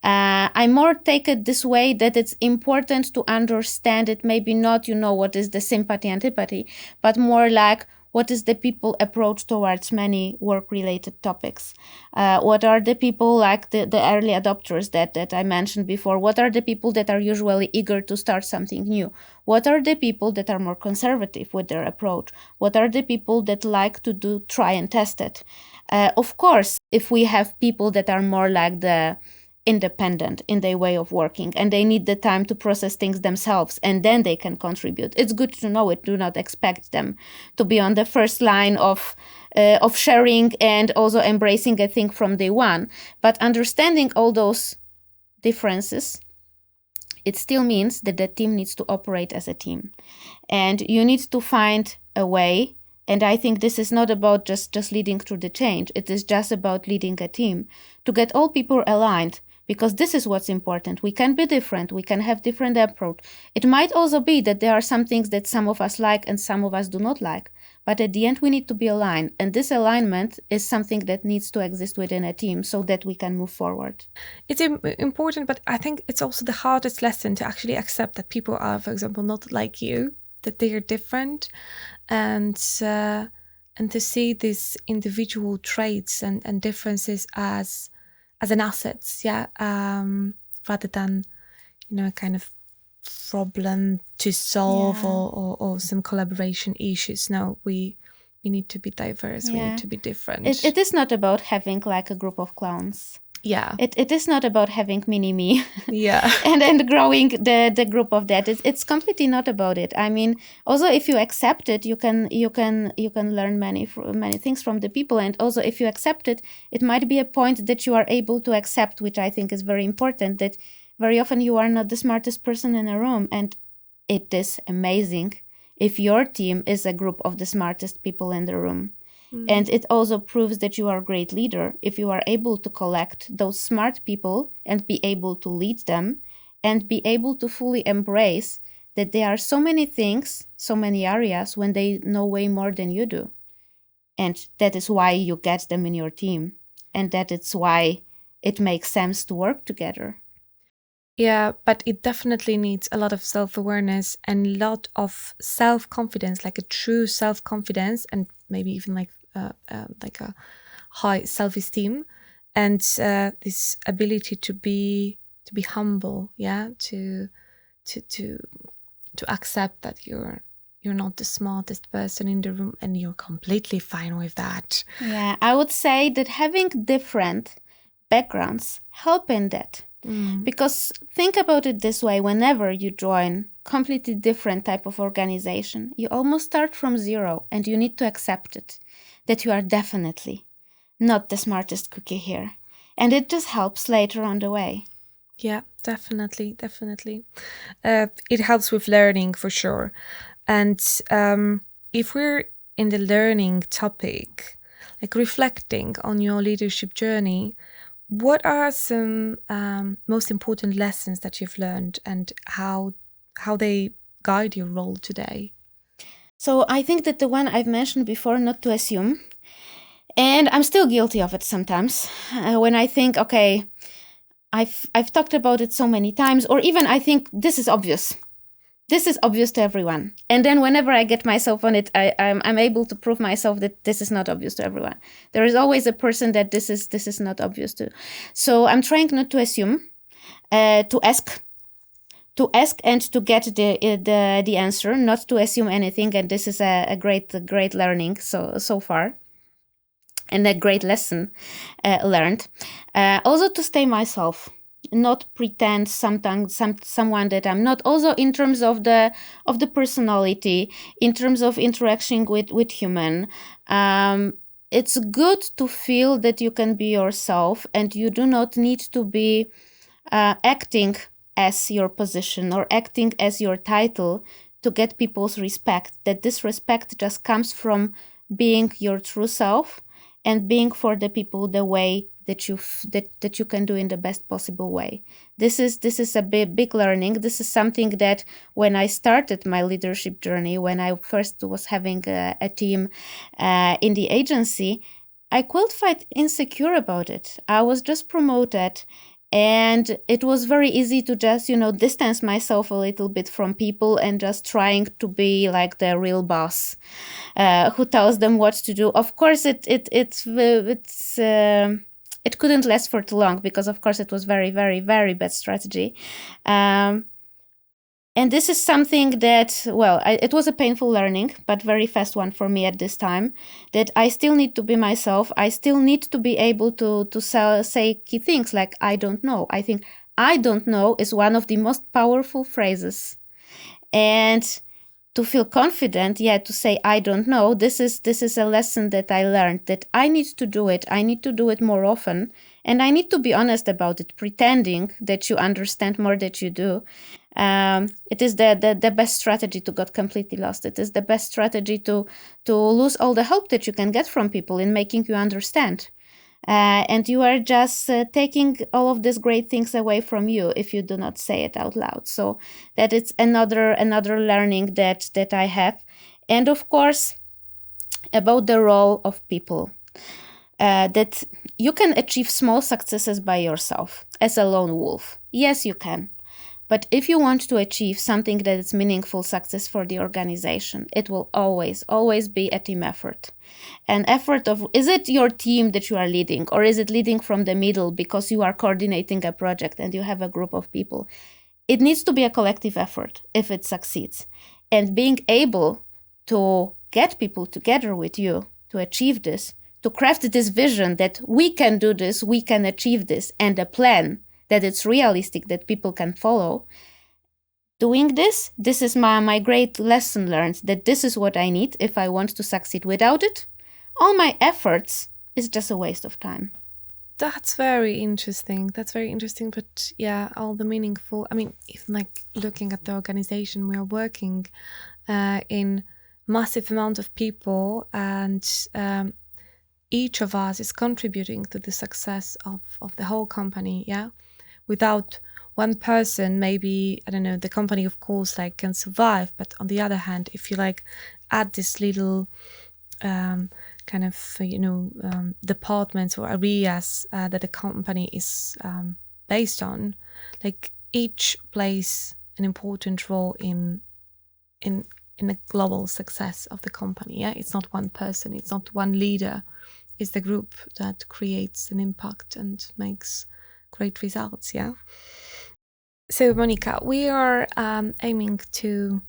I more take it this way, that it's important to understand it, maybe not, what is the sympathy, antipathy, but more like what is the people approach towards many work-related topics? What are the people like the early adopters that I mentioned before? What are the people that are usually eager to start something new? What are the people that are more conservative with their approach? What are the people that like to try and test it? Of course, if we have people that are more like the independent in their way of working and they need the time to process things themselves and then they can contribute, it's good to know it. Do not expect them to be on the first line of sharing and also embracing a thing from day one. But understanding all those differences, it still means that the team needs to operate as a team, and you need to find a way. And I think this is not about just leading through the change. It is just about leading a team to get all people aligned, because this is what's important. We can be different. We can have different approach. It might also be that there are some things that some of us like and some of us do not like. But at the end, we need to be aligned. And this alignment is something that needs to exist within a team so that we can move forward. It's important, but I think it's also the hardest lesson to actually accept that people are, for example, not like you, that they are different, and to see these individual traits and differences as an asset, rather than, a kind of problem to solve or some collaboration issues. No, we need to be diverse. We need to be different. It is not about having like a group of clowns. Yeah. It is not about having mini-me. Yeah. and growing the group of that. It's completely not about it. I mean, also if you accept it, you can learn many things from the people. And also if you accept it, it might be a point that you are able to accept, which I think is very important, that very often you are not the smartest person in a room. And it is amazing if your team is a group of the smartest people in the room. And it also proves that you are a great leader if you are able to collect those smart people and be able to lead them and be able to fully embrace that there are so many things, so many areas when they know way more than you do. And that is why you get them in your team. And that is why it makes sense to work together. Yeah, but it definitely needs a lot of self-awareness and a lot of self-confidence, like a true self-confidence, and maybe even like a high self-esteem, and this ability to be humble, to accept that you're not the smartest person in the room and you're completely fine with that. Yeah, I would say that having different backgrounds help in that. Because think about it this way, whenever you join completely different type of organization, you almost start from zero, and you need to accept it, that you are definitely not the smartest cookie here. And it just helps later on the way. Yeah, definitely. It helps with learning for sure. And if we're in the learning topic, like reflecting on your leadership journey, what are some most important lessons that you've learned and how they guide your role today? So I think that the one I've mentioned before, not to assume, and I'm still guilty of it sometimes, when I think, okay, I've talked about it so many times, or even I think this is obvious. This is obvious to everyone. And then whenever I get myself on it, I'm able to prove myself that this is not obvious to everyone. There is always a person that this is not obvious to. So I'm trying not to assume, to ask and to get the answer, not to assume anything. And this is a great learning so far, and a great lesson learned. Also to stay myself. Not pretend sometimes someone that I'm not. Also in terms of the personality, in terms of interaction with human, it's good to feel that you can be yourself, and you do not need to be acting as your position or acting as your title to get people's respect. That this respect just comes from being your true self and being for the people the way that you can do in the best possible way. This is a big learning. This is something that when I started my leadership journey, when I first was having a team in the agency, I quite felt insecure about it. I was just promoted, and it was very easy to just, distance myself a little bit from people and just trying to be like the real boss who tells them what to do. Of course, it couldn't last for too long because, of course, it was very, very, very bad strategy. And this is something that, it was a painful learning, but very fast one for me at this time, that I still need to be myself. I still need to be able to say key things like, I don't know. I think I don't know is one of the most powerful phrases. And to feel confident, to say, I don't know, this is a lesson that I learned, that I need to do it. I need to do it more often. And I need to be honest about it, pretending that you understand more than you do. It is the best strategy to get completely lost. It is the best strategy to lose all the help that you can get from people in making you understand. And you are just taking all of these great things away from you if you do not say it out loud. So that it's another learning that I have. And of course, about the role of people, that you can achieve small successes by yourself as a lone wolf. Yes, you can. But if you want to achieve something that is meaningful success for the organization, it will always, always be a team effort. An effort of, is it your team that you are leading, or is it leading from the middle because you are coordinating a project and you have a group of people? It needs to be a collective effort if it succeeds. And being able to get people together with you to achieve this, to craft this vision that we can do this, we can achieve this, and a plan that it's realistic, that people can follow. Doing this is my great lesson learned, that this is what I need if I want to succeed. Without it, all my efforts is just a waste of time. That's very interesting. But yeah, all the meaningful, even like looking at the organization, we are working in massive amount of people, and each of us is contributing to the success of the whole company. Yeah. Without one person, maybe, I don't know, the company, of course, can survive. But on the other hand, if you add this little departments or areas that the company is based on, each plays an important role in the global success of the company. Yeah, it's not one person, it's not one leader, it's the group that creates an impact and makes great results. Yeah. So Monika, we are aiming to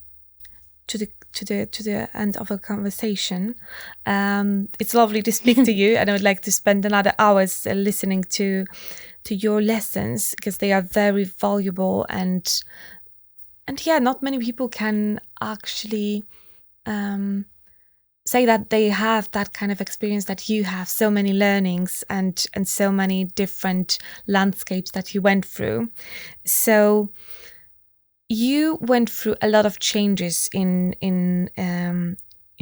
the end of our conversation. It's lovely to speak to you, and I would like to spend another hours listening to your lessons, because they are very valuable, and yeah, not many people can actually say that they have that kind of experience that you have, so many learnings and so many different landscapes that you went through. So you went through a lot of changes in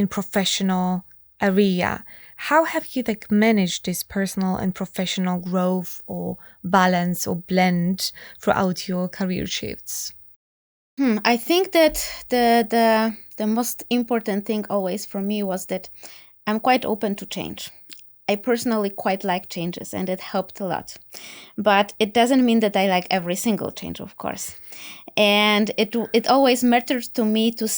professional area. How have you managed this personal and professional growth or balance or blend throughout your career shifts? I think that the most important thing always for me was that I'm quite open to change. I personally quite like changes, and it helped a lot. But it doesn't mean that I like every single change, of course. And it always matters to me to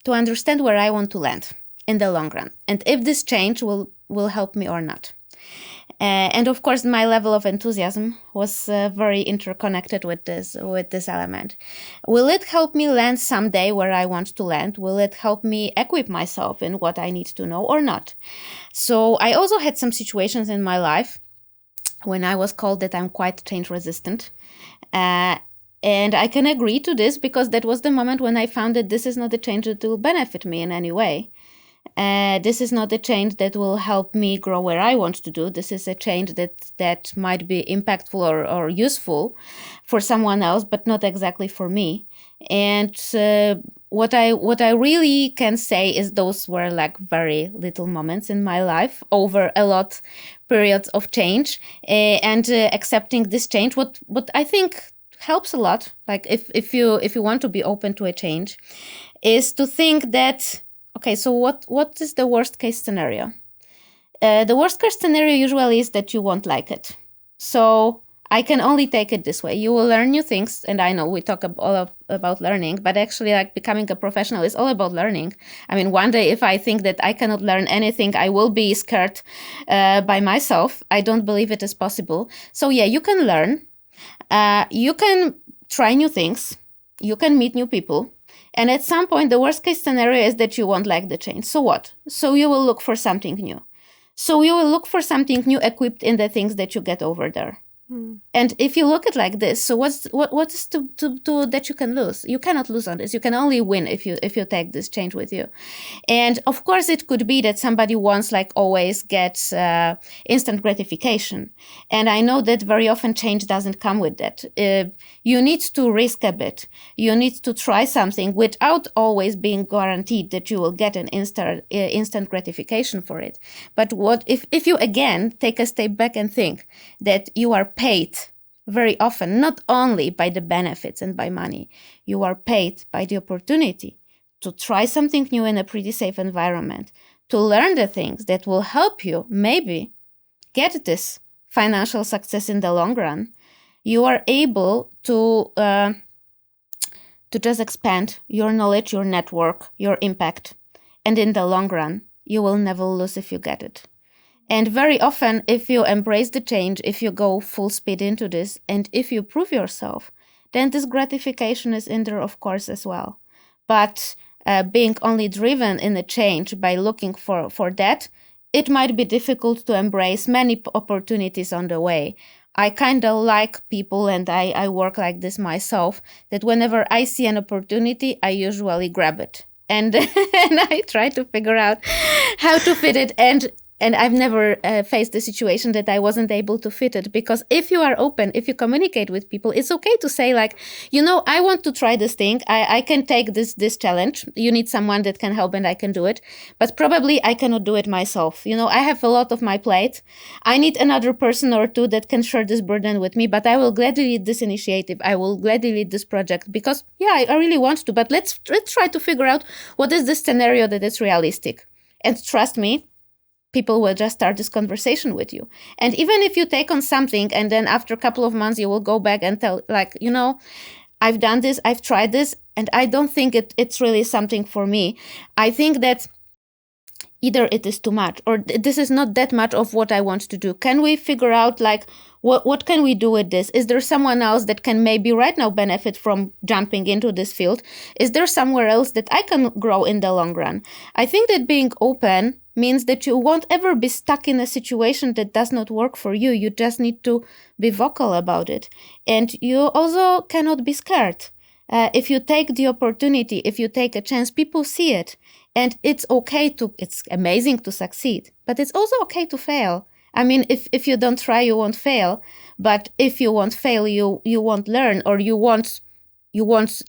understand where I want to land in the long run, and if this change will help me or not. And of course, my level of enthusiasm was very interconnected with this element. Will it help me land someday where I want to land? Will it help me equip myself in what I need to know or not? So I also had some situations in my life when I was called that I'm quite change resistant. And I can agree to this, because that was the moment when I found that this is not a change that will benefit me in any way. This is not a change that will help me grow where I want to do. This is a change that might be impactful or useful for someone else, but not exactly for me. And what I really can say is those were like very little moments in my life over a lot periods of change, and accepting this change. What I think helps a lot, like if you want to be open to a change, is to think that, okay, so what is the worst case scenario? The worst case scenario usually is that you won't like it. So I can only take it this way. You will learn new things. And I know we talk all about learning, but actually like becoming a professional is all about learning. I mean, one day if I think that I cannot learn anything, I will be scared by myself. I don't believe it is possible. So yeah, you can learn. You can try new things. You can meet new people. And at some point, the worst case scenario is that you won't like the change. So what? So you will look for something new. So you will look for something new equipped in the things that you get over there. And if you look at like this, so what is to that you can lose? You cannot lose on this. You can only win if you take this change with you. And of course, it could be that somebody wants like always gets instant gratification. And I know that very often change doesn't come with that. You need to risk a bit. You need to try something without always being guaranteed that you will get an instant gratification for it. But what if you again take a step back and think that you are paid very often, not only by the benefits and by money, you are paid by the opportunity to try something new in a pretty safe environment, to learn the things that will help you maybe get this financial success in the long run. You are able to just expand your knowledge, your network, your impact. And in the long run, you will never lose if you get it. And very often, if you embrace the change, if you go full speed into this, and if you prove yourself, then this gratification is in there, of course, as well. But being only driven in a change by looking for that, it might be difficult to embrace many opportunities on the way. I kind of like people, and I work like this myself, that whenever I see an opportunity, I usually grab it. And, and I try to figure out how to fit it. And I've never faced a situation that I wasn't able to fit it, because if you are open, if you communicate with people, it's okay to say like, I want to try this thing. I can take this challenge. You need someone that can help and I can do it. But probably I cannot do it myself. I have a lot of my plate. I need another person or two that can share this burden with me, but I will gladly lead this initiative. I will gladly lead this project because, I really want to. But let's try to figure out what is the scenario that is realistic. And trust me, people will just start this conversation with you. And even if you take on something and then after a couple of months, you will go back and tell like, I've done this, I've tried this, and I don't think it's really something for me. I think that either it is too much or this is not that much of what I want to do. Can we figure out like, what can we do with this? Is there someone else that can maybe right now benefit from jumping into this field? Is there somewhere else that I can grow in the long run? I think that being open means that you won't ever be stuck in a situation that does not work for you. You just need to be vocal about it. And you also cannot be scared. If you take the opportunity, if you take a chance, people see it. And it's amazing to succeed, but it's also okay to fail. I mean, if you don't try, you won't fail. But if you won't fail, you won't learn, or you won't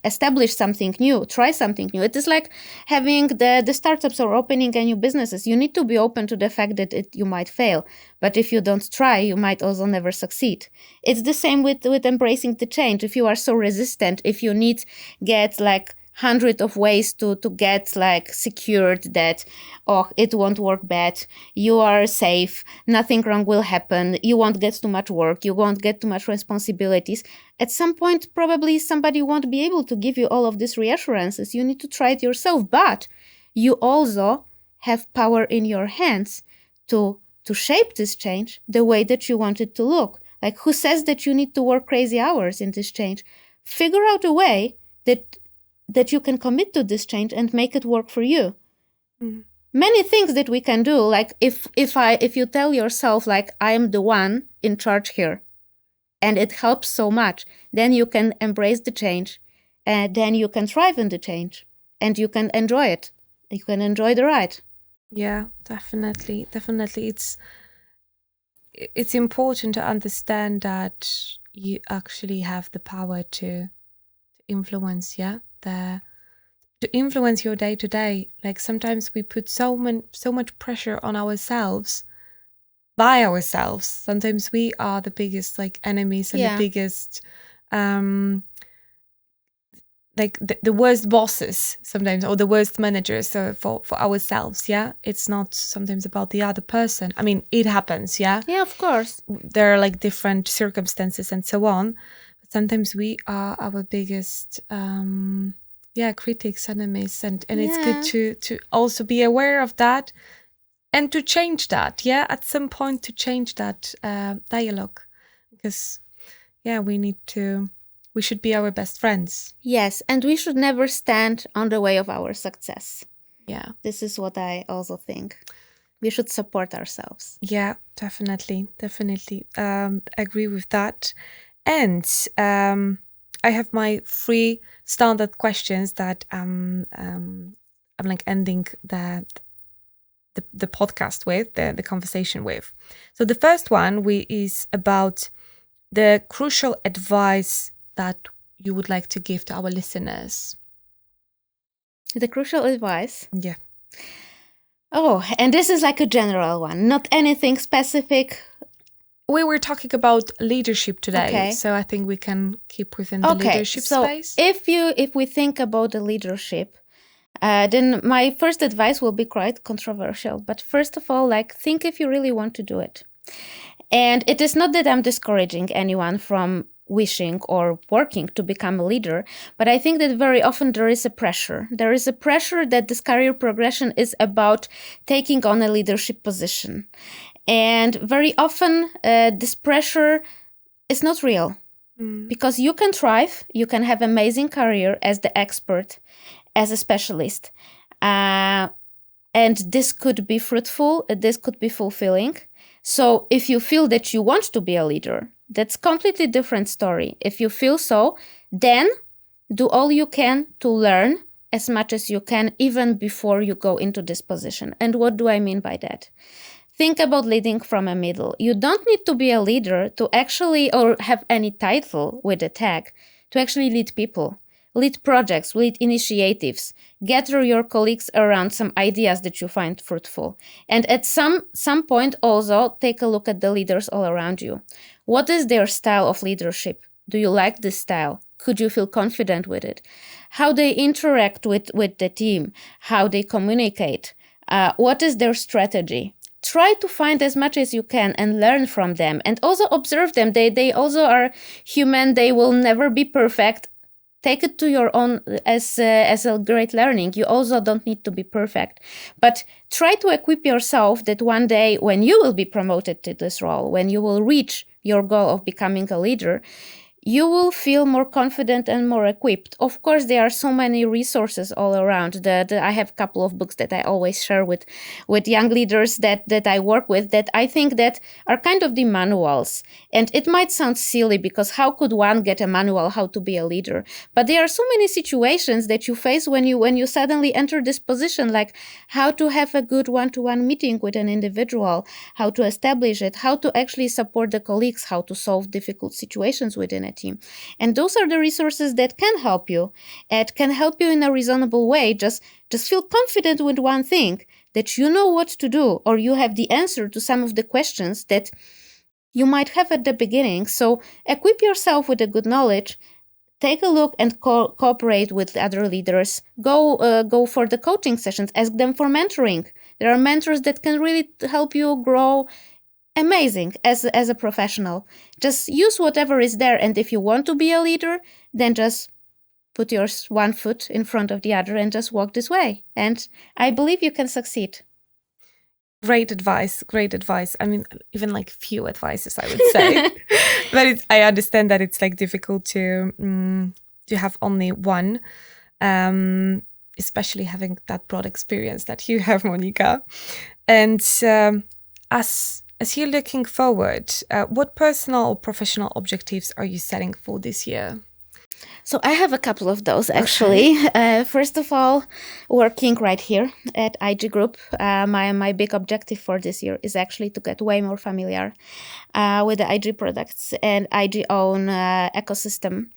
establish something new, try something new. It is like having the startups or opening a new businesses. You need to be open to the fact that you might fail. But if you don't try, you might also never succeed. It's the same with embracing the change. If you are so resistant, if you get like hundred of ways to get like secured that, it won't work bad, you are safe, nothing wrong will happen, you won't get too much work, you won't get too much responsibilities. At some point, probably somebody won't be able to give you all of these reassurances. You need to try it yourself, but you also have power in your hands to shape this change the way that you want it to look. Like, who says that you need to work crazy hours in this change? Figure out a way that you can commit to this change and make it work for you. Many things that we can do, like if you tell yourself like, I am the one in charge here, and it helps so much, then you can embrace the change, and then you can thrive in the change, and you can enjoy it. You can enjoy the ride. Yeah, definitely. It's important to understand that you actually have the power to influence, to influence your day to day. Like sometimes we put so much pressure on ourselves by ourselves. Sometimes we are the biggest like enemies and the biggest like the worst bosses sometimes, or the worst managers for ourselves. It's not sometimes about the other person. I mean, it happens. Yeah, of course. There are like different circumstances and so on, but sometimes we are our biggest critics, enemies, and it's good to also be aware of that and to change that. At some point to change that dialogue, because we should be our best friends. Yes, and we should never stand on the way of our success. Yeah. This is what I also think. We should support ourselves. Yeah, definitely. Agree with that. And I have my 3 standard questions that I'm like ending the podcast with, the conversation with. So the first one is about the crucial advice that you would like to give to our listeners. The crucial advice? Yeah. Oh, and this is like a general one, not anything specific. We were talking about leadership today, so I think we can keep within the leadership space. So if we think about the leadership, then my first advice will be quite controversial. But first of all, like, think if you really want to do it. And it is not that I'm discouraging anyone from wishing or working to become a leader, but I think that very often there is a pressure. There is a pressure that this career progression is about taking on a leadership position. And very often this pressure is not real, because you can thrive, you can have amazing career as the expert, as a specialist. And this could be fruitful, this could be fulfilling. So if you feel that you want to be a leader, that's completely different story. If you feel so, then do all you can to learn as much as you can, even before you go into this position. And what do I mean by that? Think about leading from a middle. You don't need to be a leader to actually, or have any title with a tag, to actually lead people. Lead projects, lead initiatives, gather your colleagues around some ideas that you find fruitful. And at some point also take a look at the leaders all around you. What is their style of leadership? Do you like this style? Could you feel confident with it? How they interact with the team, how they communicate, what is their strategy? Try to find as much as you can and learn from them, and also observe them. They also are human. They will never be perfect. Take it to your own as a great learning. You also don't need to be perfect, but try to equip yourself that one day when you will be promoted to this role, when you will reach your goal of becoming a leader, you will feel more confident and more equipped. Of course, there are so many resources all around. I have a couple of books that I always share with young leaders that I work with, that I think that are kind of the manuals. And it might sound silly, because how could one get a manual how to be a leader? But there are so many situations that you face when you suddenly enter this position, like how to have a good one-to-one meeting with an individual, how to establish it, how to actually support the colleagues, how to solve difficult situations within it. Team. And those are the resources that can help you. It can help you in a reasonable way. Just feel confident with one thing, that you know what to do, or you have the answer to some of the questions that you might have at the beginning. So equip yourself with a good knowledge. Take a look and cooperate with other leaders. Go for the coaching sessions. Ask them for mentoring. There are mentors that can really help you grow amazing as a professional. Just use whatever is there, and if you want to be a leader, then just put your one foot in front of the other and just walk this way. And I believe you can succeed. Great advice. I mean, even like few advices, I would say. But I understand that it's like difficult to have only one, especially having that broad experience that you have, Monika. And as you're looking forward, what personal or professional objectives are you setting for this year? So I have a couple of those, actually. Okay. First of all, working right here at IG Group, my big objective for this year is actually to get way more familiar with the IG products and IG own ecosystem.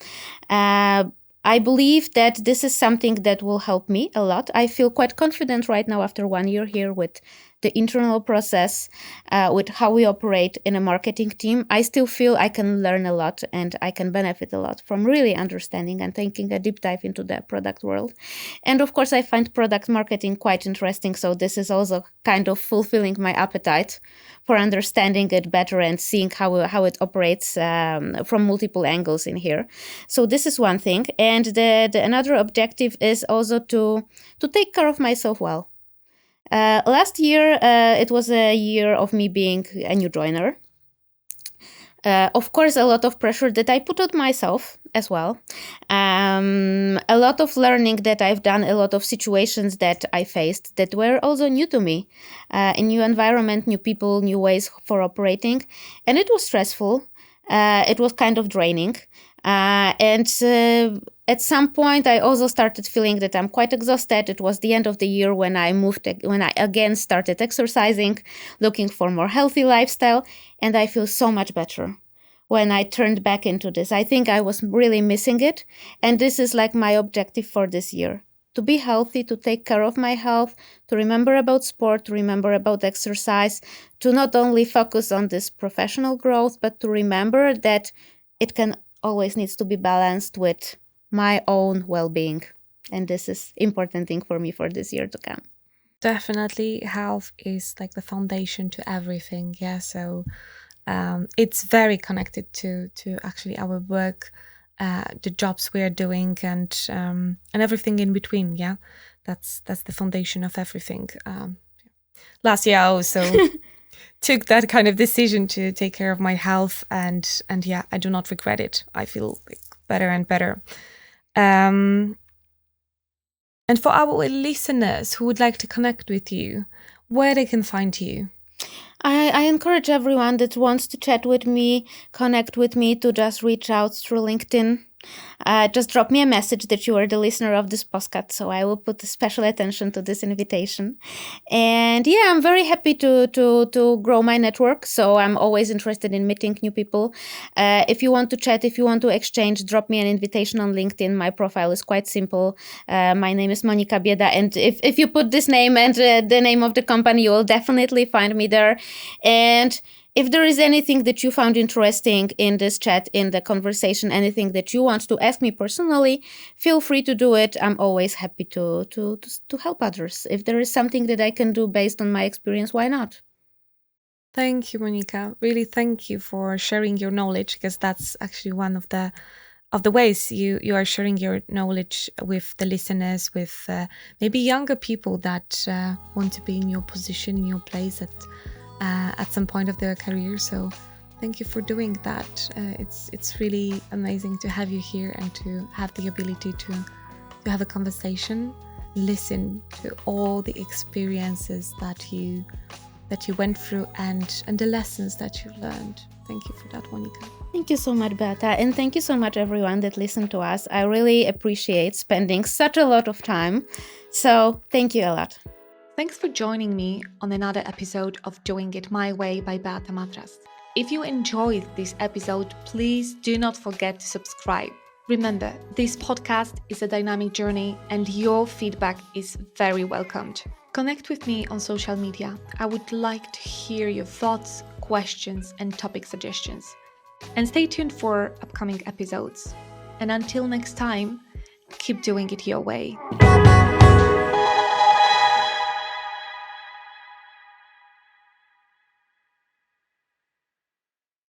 I believe that this is something that will help me a lot. I feel quite confident right now after 1 year here with the internal process, with how we operate in a marketing team. I still feel I can learn a lot and I can benefit a lot from really understanding and taking a deep dive into the product world. And of course, I find product marketing quite interesting. So this is also kind of fulfilling my appetite for understanding it better and seeing how it operates from multiple angles in here. So this is one thing. And the another objective is also to take care of myself well. Last year, it was a year of me being a new joiner. Of course, a lot of pressure that I put on myself as well. A lot of learning that I've done, a lot of situations that I faced that were also new to me. A new environment, new people, new ways for operating. And it was stressful. It was kind of draining. At some point, I also started feeling that I'm quite exhausted. It was the end of the year when I again started exercising, looking for more healthy lifestyle, and I feel so much better when I turned back into this. I think I was really missing it, and this is like my objective for this year. To be healthy, to take care of my health, to remember about sport, to remember about exercise, to not only focus on this professional growth, but to remember that it can always needs to be balanced with my own well-being. And this is important thing for me for this year to come. Definitely, health is like the foundation to everything. Yeah, so it's very connected to actually our work, the jobs we are doing, and everything in between. Yeah, that's the foundation of everything. Last year, I also took that kind of decision to take care of my health, and yeah, I do not regret it. I feel like better and better. And for our listeners who would like to connect with you, where they can find you? I encourage everyone that wants to chat with me, connect with me, to just reach out through LinkedIn. Just drop me a message that you are the listener of this podcast, so I will put special attention to this invitation. And yeah, I'm very happy to grow my network, so I'm always interested in meeting new people. If you want to chat, if you want to exchange, drop me an invitation on LinkedIn. My profile is quite simple. My name is Monika Bieda, and if you put this name and the name of the company, you will definitely find me there. And if there is anything that you found interesting in this chat, in the conversation, anything that you want to ask me personally, feel free to do it. I'm always happy to help others. If there is something that I can do based on my experience, why not? Thank you, Monika. Really, thank you for sharing your knowledge, because that's actually one of the ways you are sharing your knowledge with the listeners, with maybe younger people that want to be in your position, in your place at some point of their career. So thank you for doing that. It's really amazing to have you here and to have the ability to have a conversation, listen to all the experiences that you went through and the lessons that you learned. Thank you for that, Monika. Thank you so much, Beata, and thank you so much everyone that listened to us. I really appreciate spending such a lot of time. So thank you a lot. Thanks for joining me on another episode of Doing It My Way by Beata Matras. If you enjoyed this episode, please do not forget to subscribe. Remember, this podcast is a dynamic journey and your feedback is very welcomed. Connect with me on social media. I would like to hear your thoughts, questions, and topic suggestions. And stay tuned for upcoming episodes. And until next time, keep doing it your way.